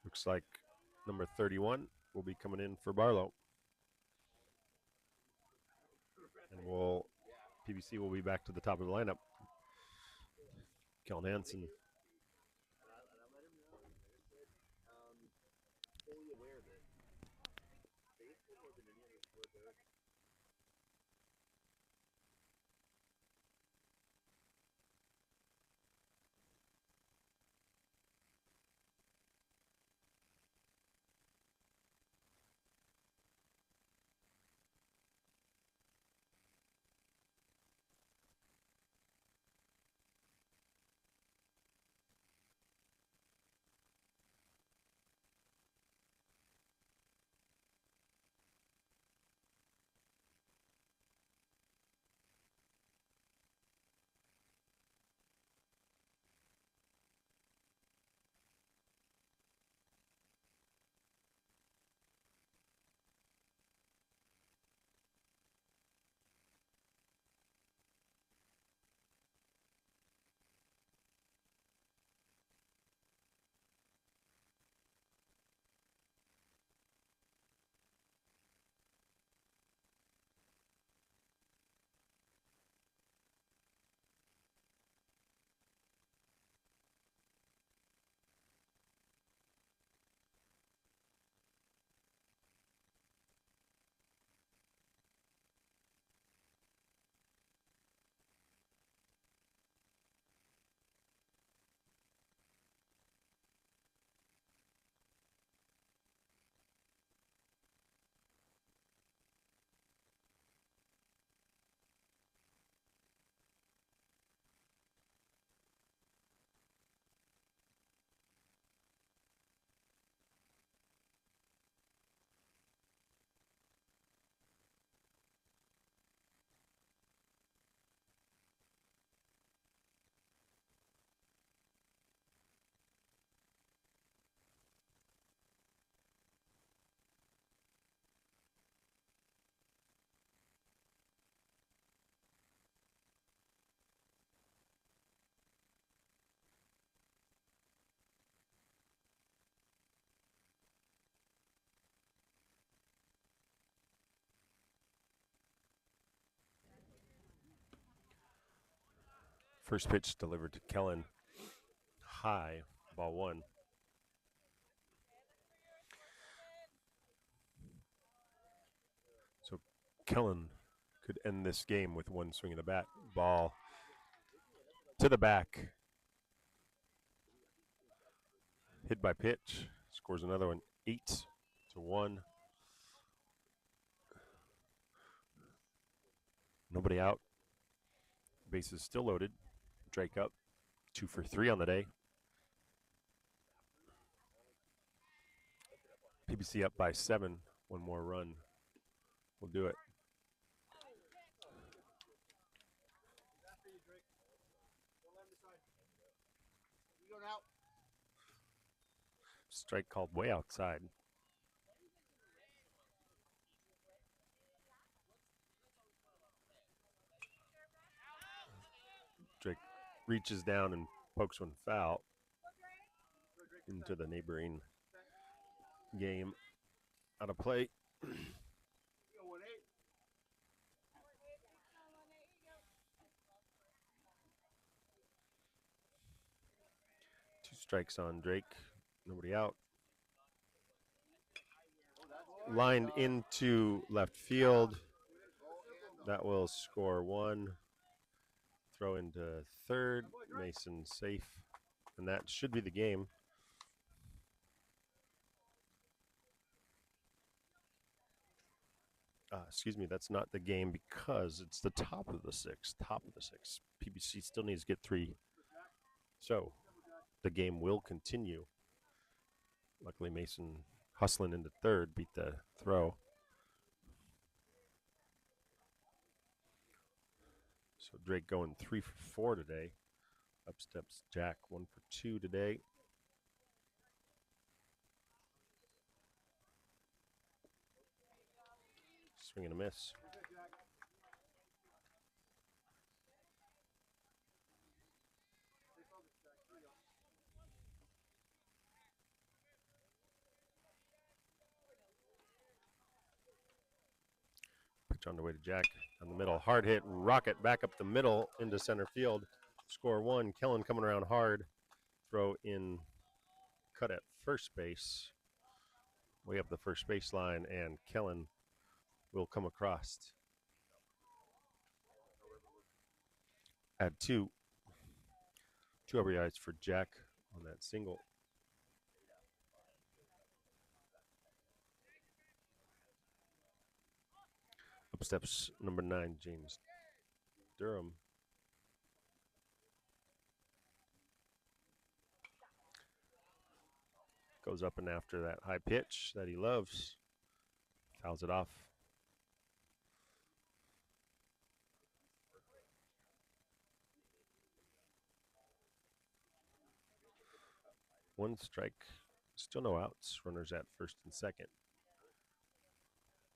Looks like number 31 will be coming in for Barlow. And PBC will be back to the top of the lineup. Kellen Hansen. First pitch delivered to Kellen. High, ball one. So Kellen could end this game with one swing of the bat. Ball to the back. Hit by pitch. Scores another one. 8-1. Nobody out. Bases still loaded. Drake up. 2 for 3 on the day. PBC up by 7. One more run will do it. Strike called way outside. Drake reaches down and pokes one foul into the neighboring game. Out of play. Two strikes on Drake. Nobody out. Lined into left field. That will score one. Throw into third. Mason safe. And that should be the game. Excuse me, that's not the game because it's the top of the sixth. PBC still needs to get 3. So the game will continue. Luckily, Mason hustling into third beat the throw. So Drake going 3 for 4 today. Up steps Jack, 1 for 2 today. Swing and a miss. Pitch on the way to Jack on the middle. Hard hit, rocket back up the middle into center field. Score 1. Kellen coming around hard. Throw in, cut at first base. Way up the first baseline, and Kellen will come across. Add 2. 2 RBIs for Jack on that single. Up steps number 9, James Durham. Goes up and after that high pitch that he loves. Fouls it off. One strike. Still no outs. Runners at first and second.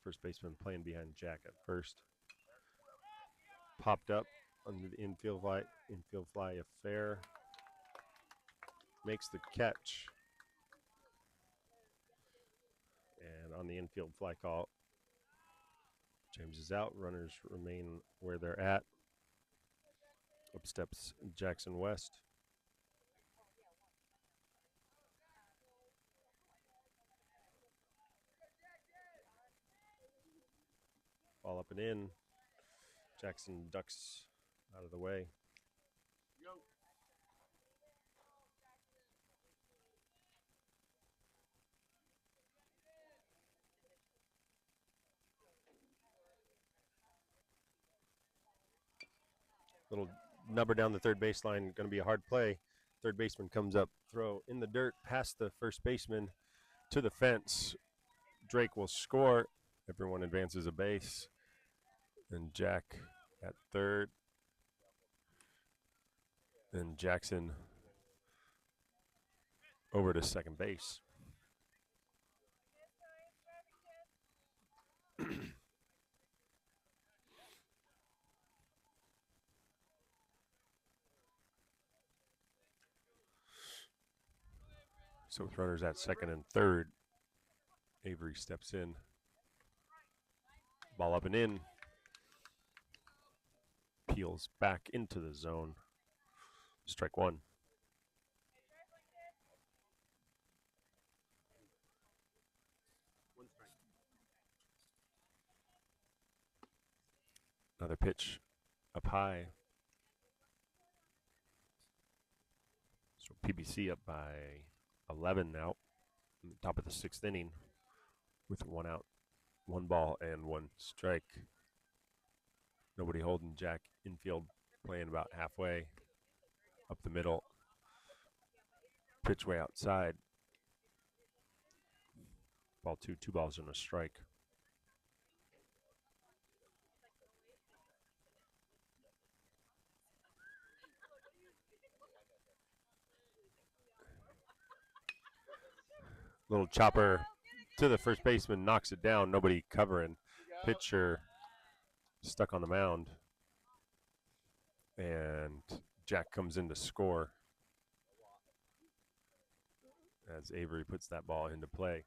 First baseman playing behind Jack at first. Popped up under the infield fly affair. Makes the catch. And on the infield fly call, James is out. Runners remain where they're at. Up steps Jackson West. Ball up and in. Jackson ducks out of the way. Little number down the third baseline, going to be a hard play. Third baseman comes up, throw in the dirt past the first baseman to the fence. Drake will score. Everyone advances a base. And Jack at third. And Jackson over to second base. So with runners at second and third, Avery steps in. Ball up and in. Peels back into the zone. Strike one. Another pitch up high. So PBC up by 11 now. Top of the 6th inning with 1 out, 1 ball, and 1 strike. Nobody holding. Jack infield playing about halfway up the middle. Pitch way outside. Ball 2, 2 balls and a strike. Little chopper to the first baseman, knocks it down. Nobody covering. Pitcher stuck on the mound. And Jack comes in to score as Avery puts that ball into play.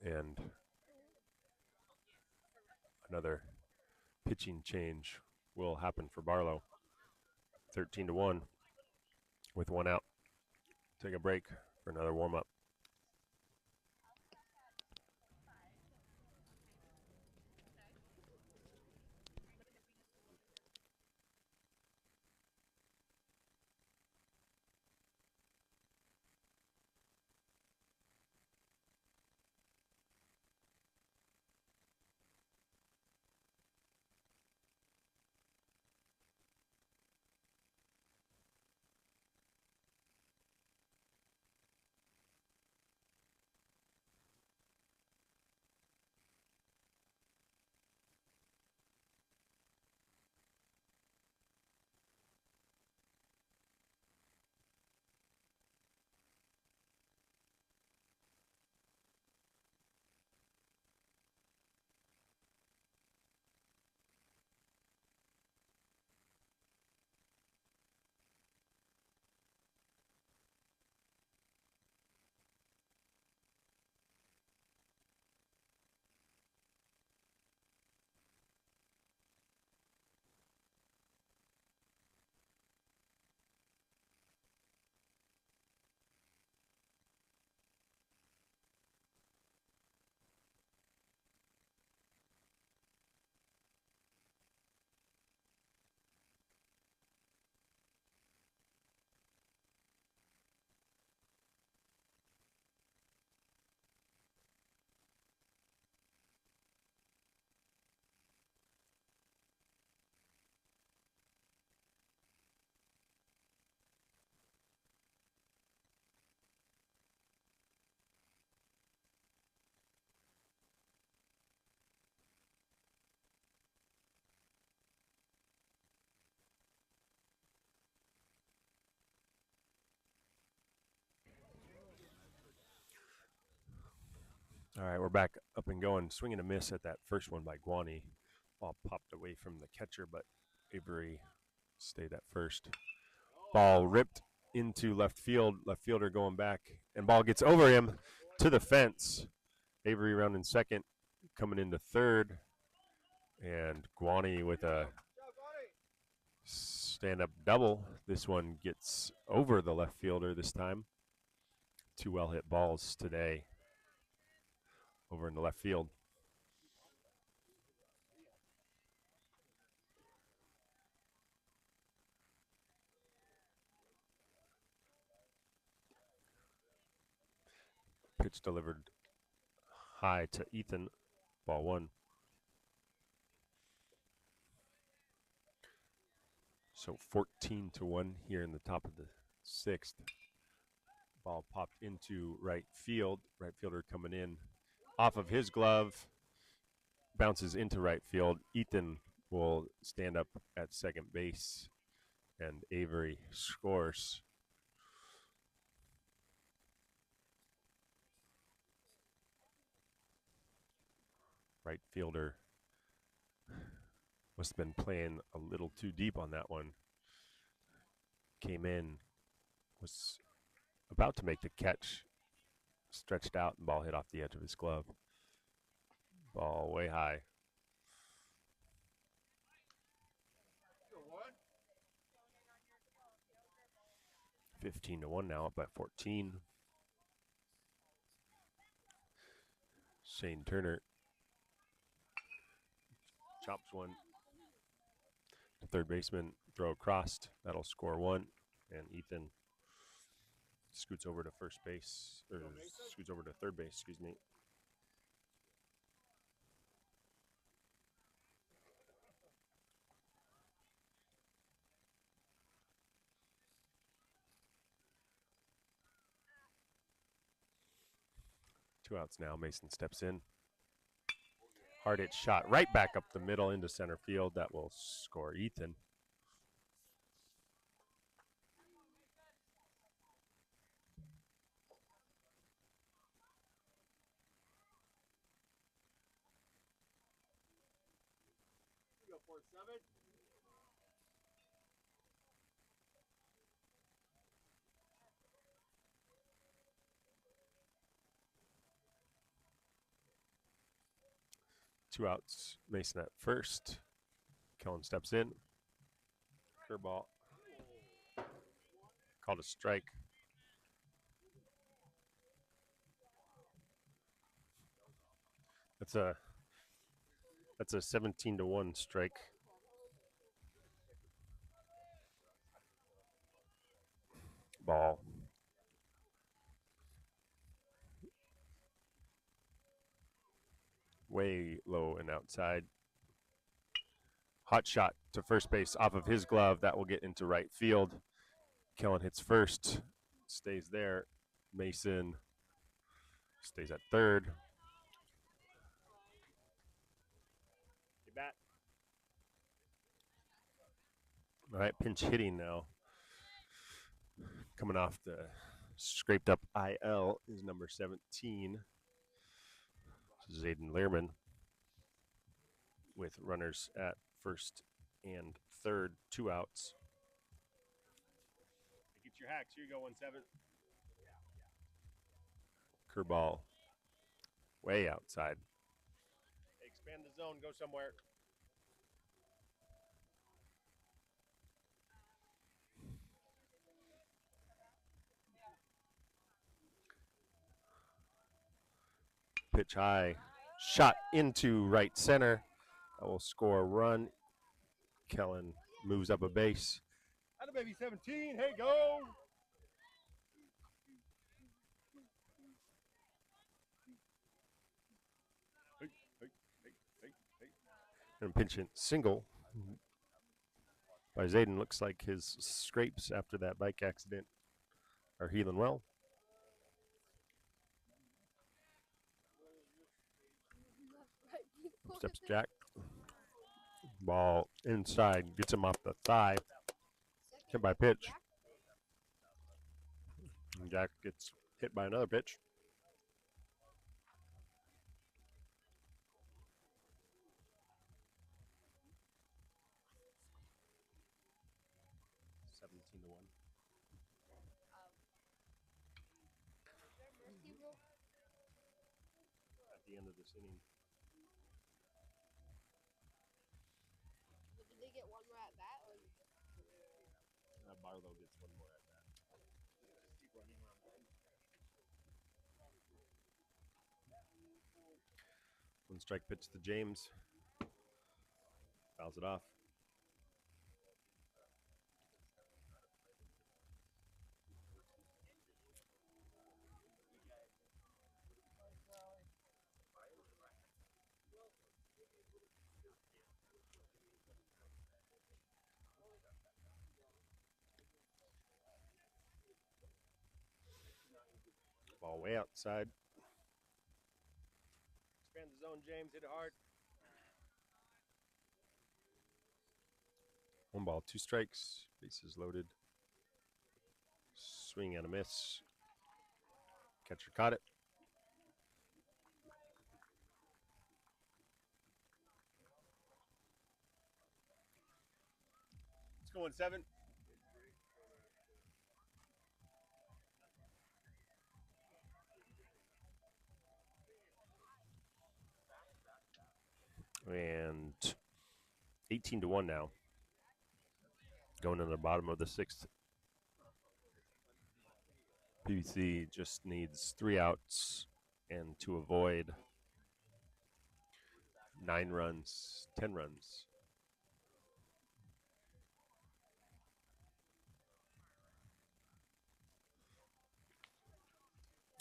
And another pitching change will happen for Barlow. 13-1 with 1 out. Take a break for another warm-up. All right, we're back up and going. Swing and a miss at that first one by Guani. Ball popped away from the catcher, but Avery stayed at first. Ball ripped into left field. Left fielder going back, and ball gets over him to the fence. Avery rounding second, coming into third, and Guani with a stand-up double. This one gets over the left fielder this time. 2 well-hit balls today over in the left field. Pitch delivered high to Ethan, ball 1. So 14-1 here in the top of the 6th. Ball popped into right field. Right fielder coming in off of his glove. Bounces into right field. Ethan will stand up at second base, and Avery scores. Right fielder must have been playing a little too deep on that one. Came in, was about to make the catch, stretched out, and ball hit off the edge of his glove. Ball way high. 15-1 now, up by 14. Shane Turner chops one. Third baseman throw across. That'll score one. And Ethan scoots over to first base, or scoots over to third base, excuse me. Two outs now. Mason steps in. Hard hit shot right back up the middle into center field. That will score Ethan. Go 4-7. Two outs. Mason at first. Kellen steps in. Curveball. Called a strike. That's a 17-1 strike. Ball. Way low and outside. Hot shot to first base off of his glove. That will get into right field. Kellen hits first. Stays there. Mason stays at third. Get back. All right, pinch hitting now. Coming off the scraped up IL is number 17. Zayden Lehrman with runners at first and third, two outs. Get your hacks. Here you go, 1-7. Curveball way outside. Expand the zone. Go somewhere. Pitch high. Shot into right center. That will score a run. Kellen moves up a base. Atta baby 17. Hey, go. And pinch hit single by Zayden. Looks like his scrapes after that bike accident are healing well. Steps Jack. Ball inside. Gets him off the thigh. Hit by pitch. And Jack gets hit by another pitch. At the end of this inning. Did they get one more at bat? Barlow gets one more at bat. One strike pitch to James. Fouls it off. Ball way outside. Expand the zone, James. Hit it hard. One ball, two strikes. Bases loaded. Swing and a miss. Catcher caught it. Let's go 1-7. And 18-1 now. Going in the bottom of the sixth. PBC just needs 3 outs and to avoid 9 runs, 10 runs.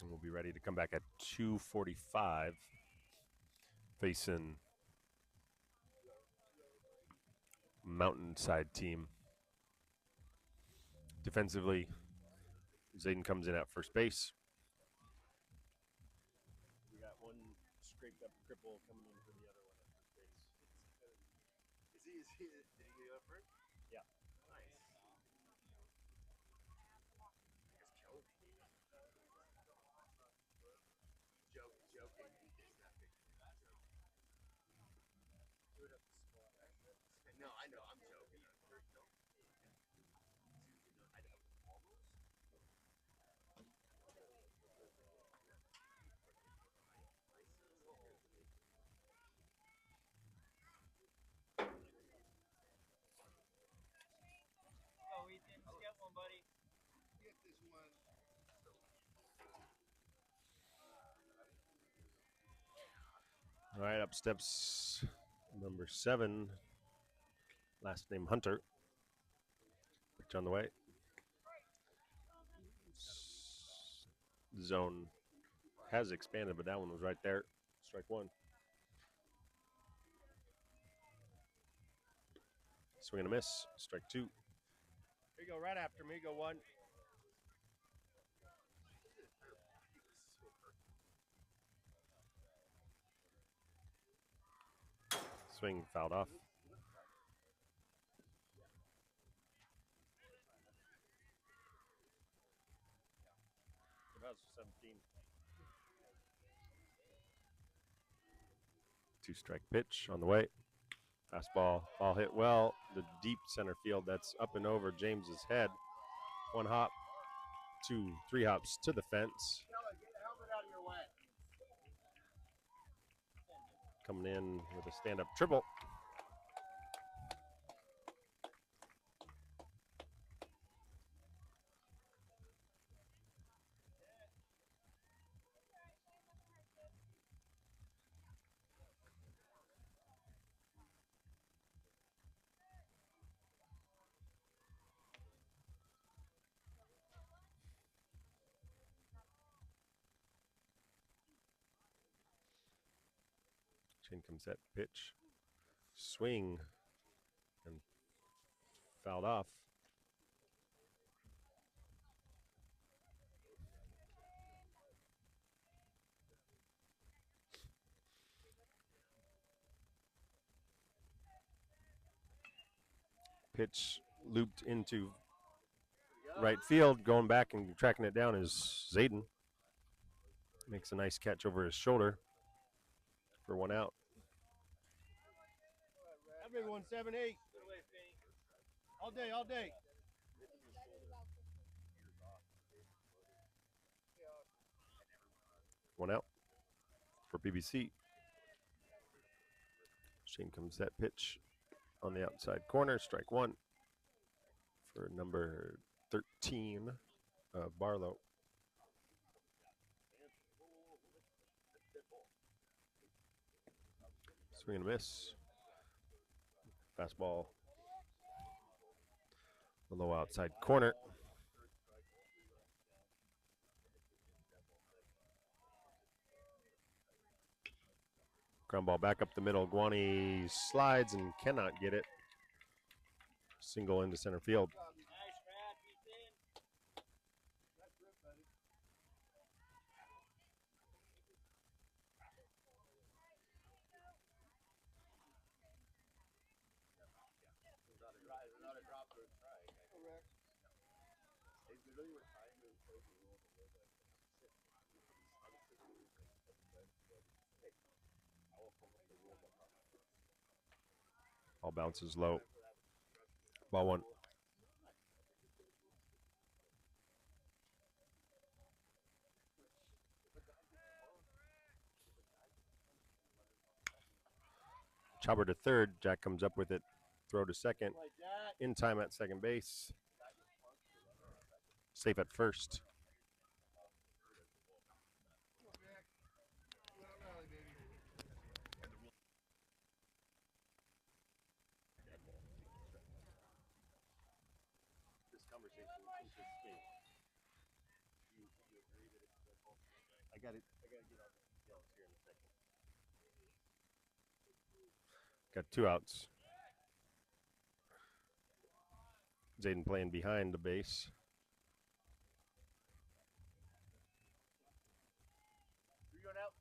And we'll be ready to come back at 2:45, facing Mountainside team. Defensively, Zayden comes in at first base. We got one scraped up cripple coming in for the other one at first base. Did he go up first? Yeah. Nice. Joking. No, I know. I'm joking. Oh, Ethan, just get one, buddy. Get this one. All right, up steps number 7, last name Hunter. Pitch on the way. Zone has expanded, but that one was right there. Strike 1. Swing and a miss. Strike 2. Here you go, right after me. Go 1. Swing fouled off. About 17. 2-strike pitch on the way. Fastball, ball hit well. The deep center field, that's up and over James's head. 1 hop, 2, 3 hops to the fence. Get the helmet out of your way. Coming in with a stand-up triple. Chain comes that pitch. Swing and fouled off. Pitch looped into right field. Going back and tracking it down is Zayden. Makes a nice catch over his shoulder for 1 out. That big one, 7-8. All day, all day. 1 out for PBC. Shane comes that pitch on the outside corner. Strike 1 for number 13, Barlow. Swing and a miss. Fastball. The low outside corner. Ground ball back up the middle. Guani slides and cannot get it. Single into center field. Nice rat, Ethan. Not a drop or a strike. Correct. They literally were trying to enforce the rule of the way that Ball bounces low. Ball 1. Chopper to third. Jack comes up with it. Throw to second. In time at second base. Safe at first. gotta get on the field here in a second. Got 2 outs. Zayden playing behind the base. Who you going out?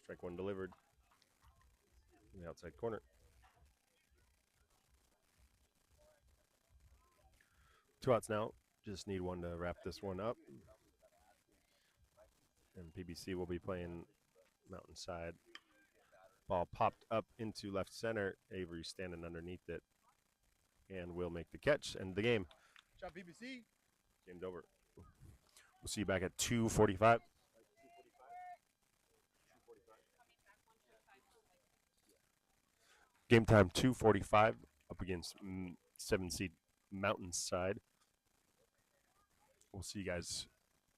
Strike 1 delivered. In the outside corner. 2 outs now. Just need one to wrap this one up. And PBC will be playing Mountainside. Ball popped up into left center. Avery standing underneath it. And will make the catch. End the game. Shot BBC. Game's over. We'll see you back at 2:45. Game time 2:45 up against 7 seed Mountainside. We'll see you guys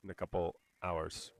in a couple hours.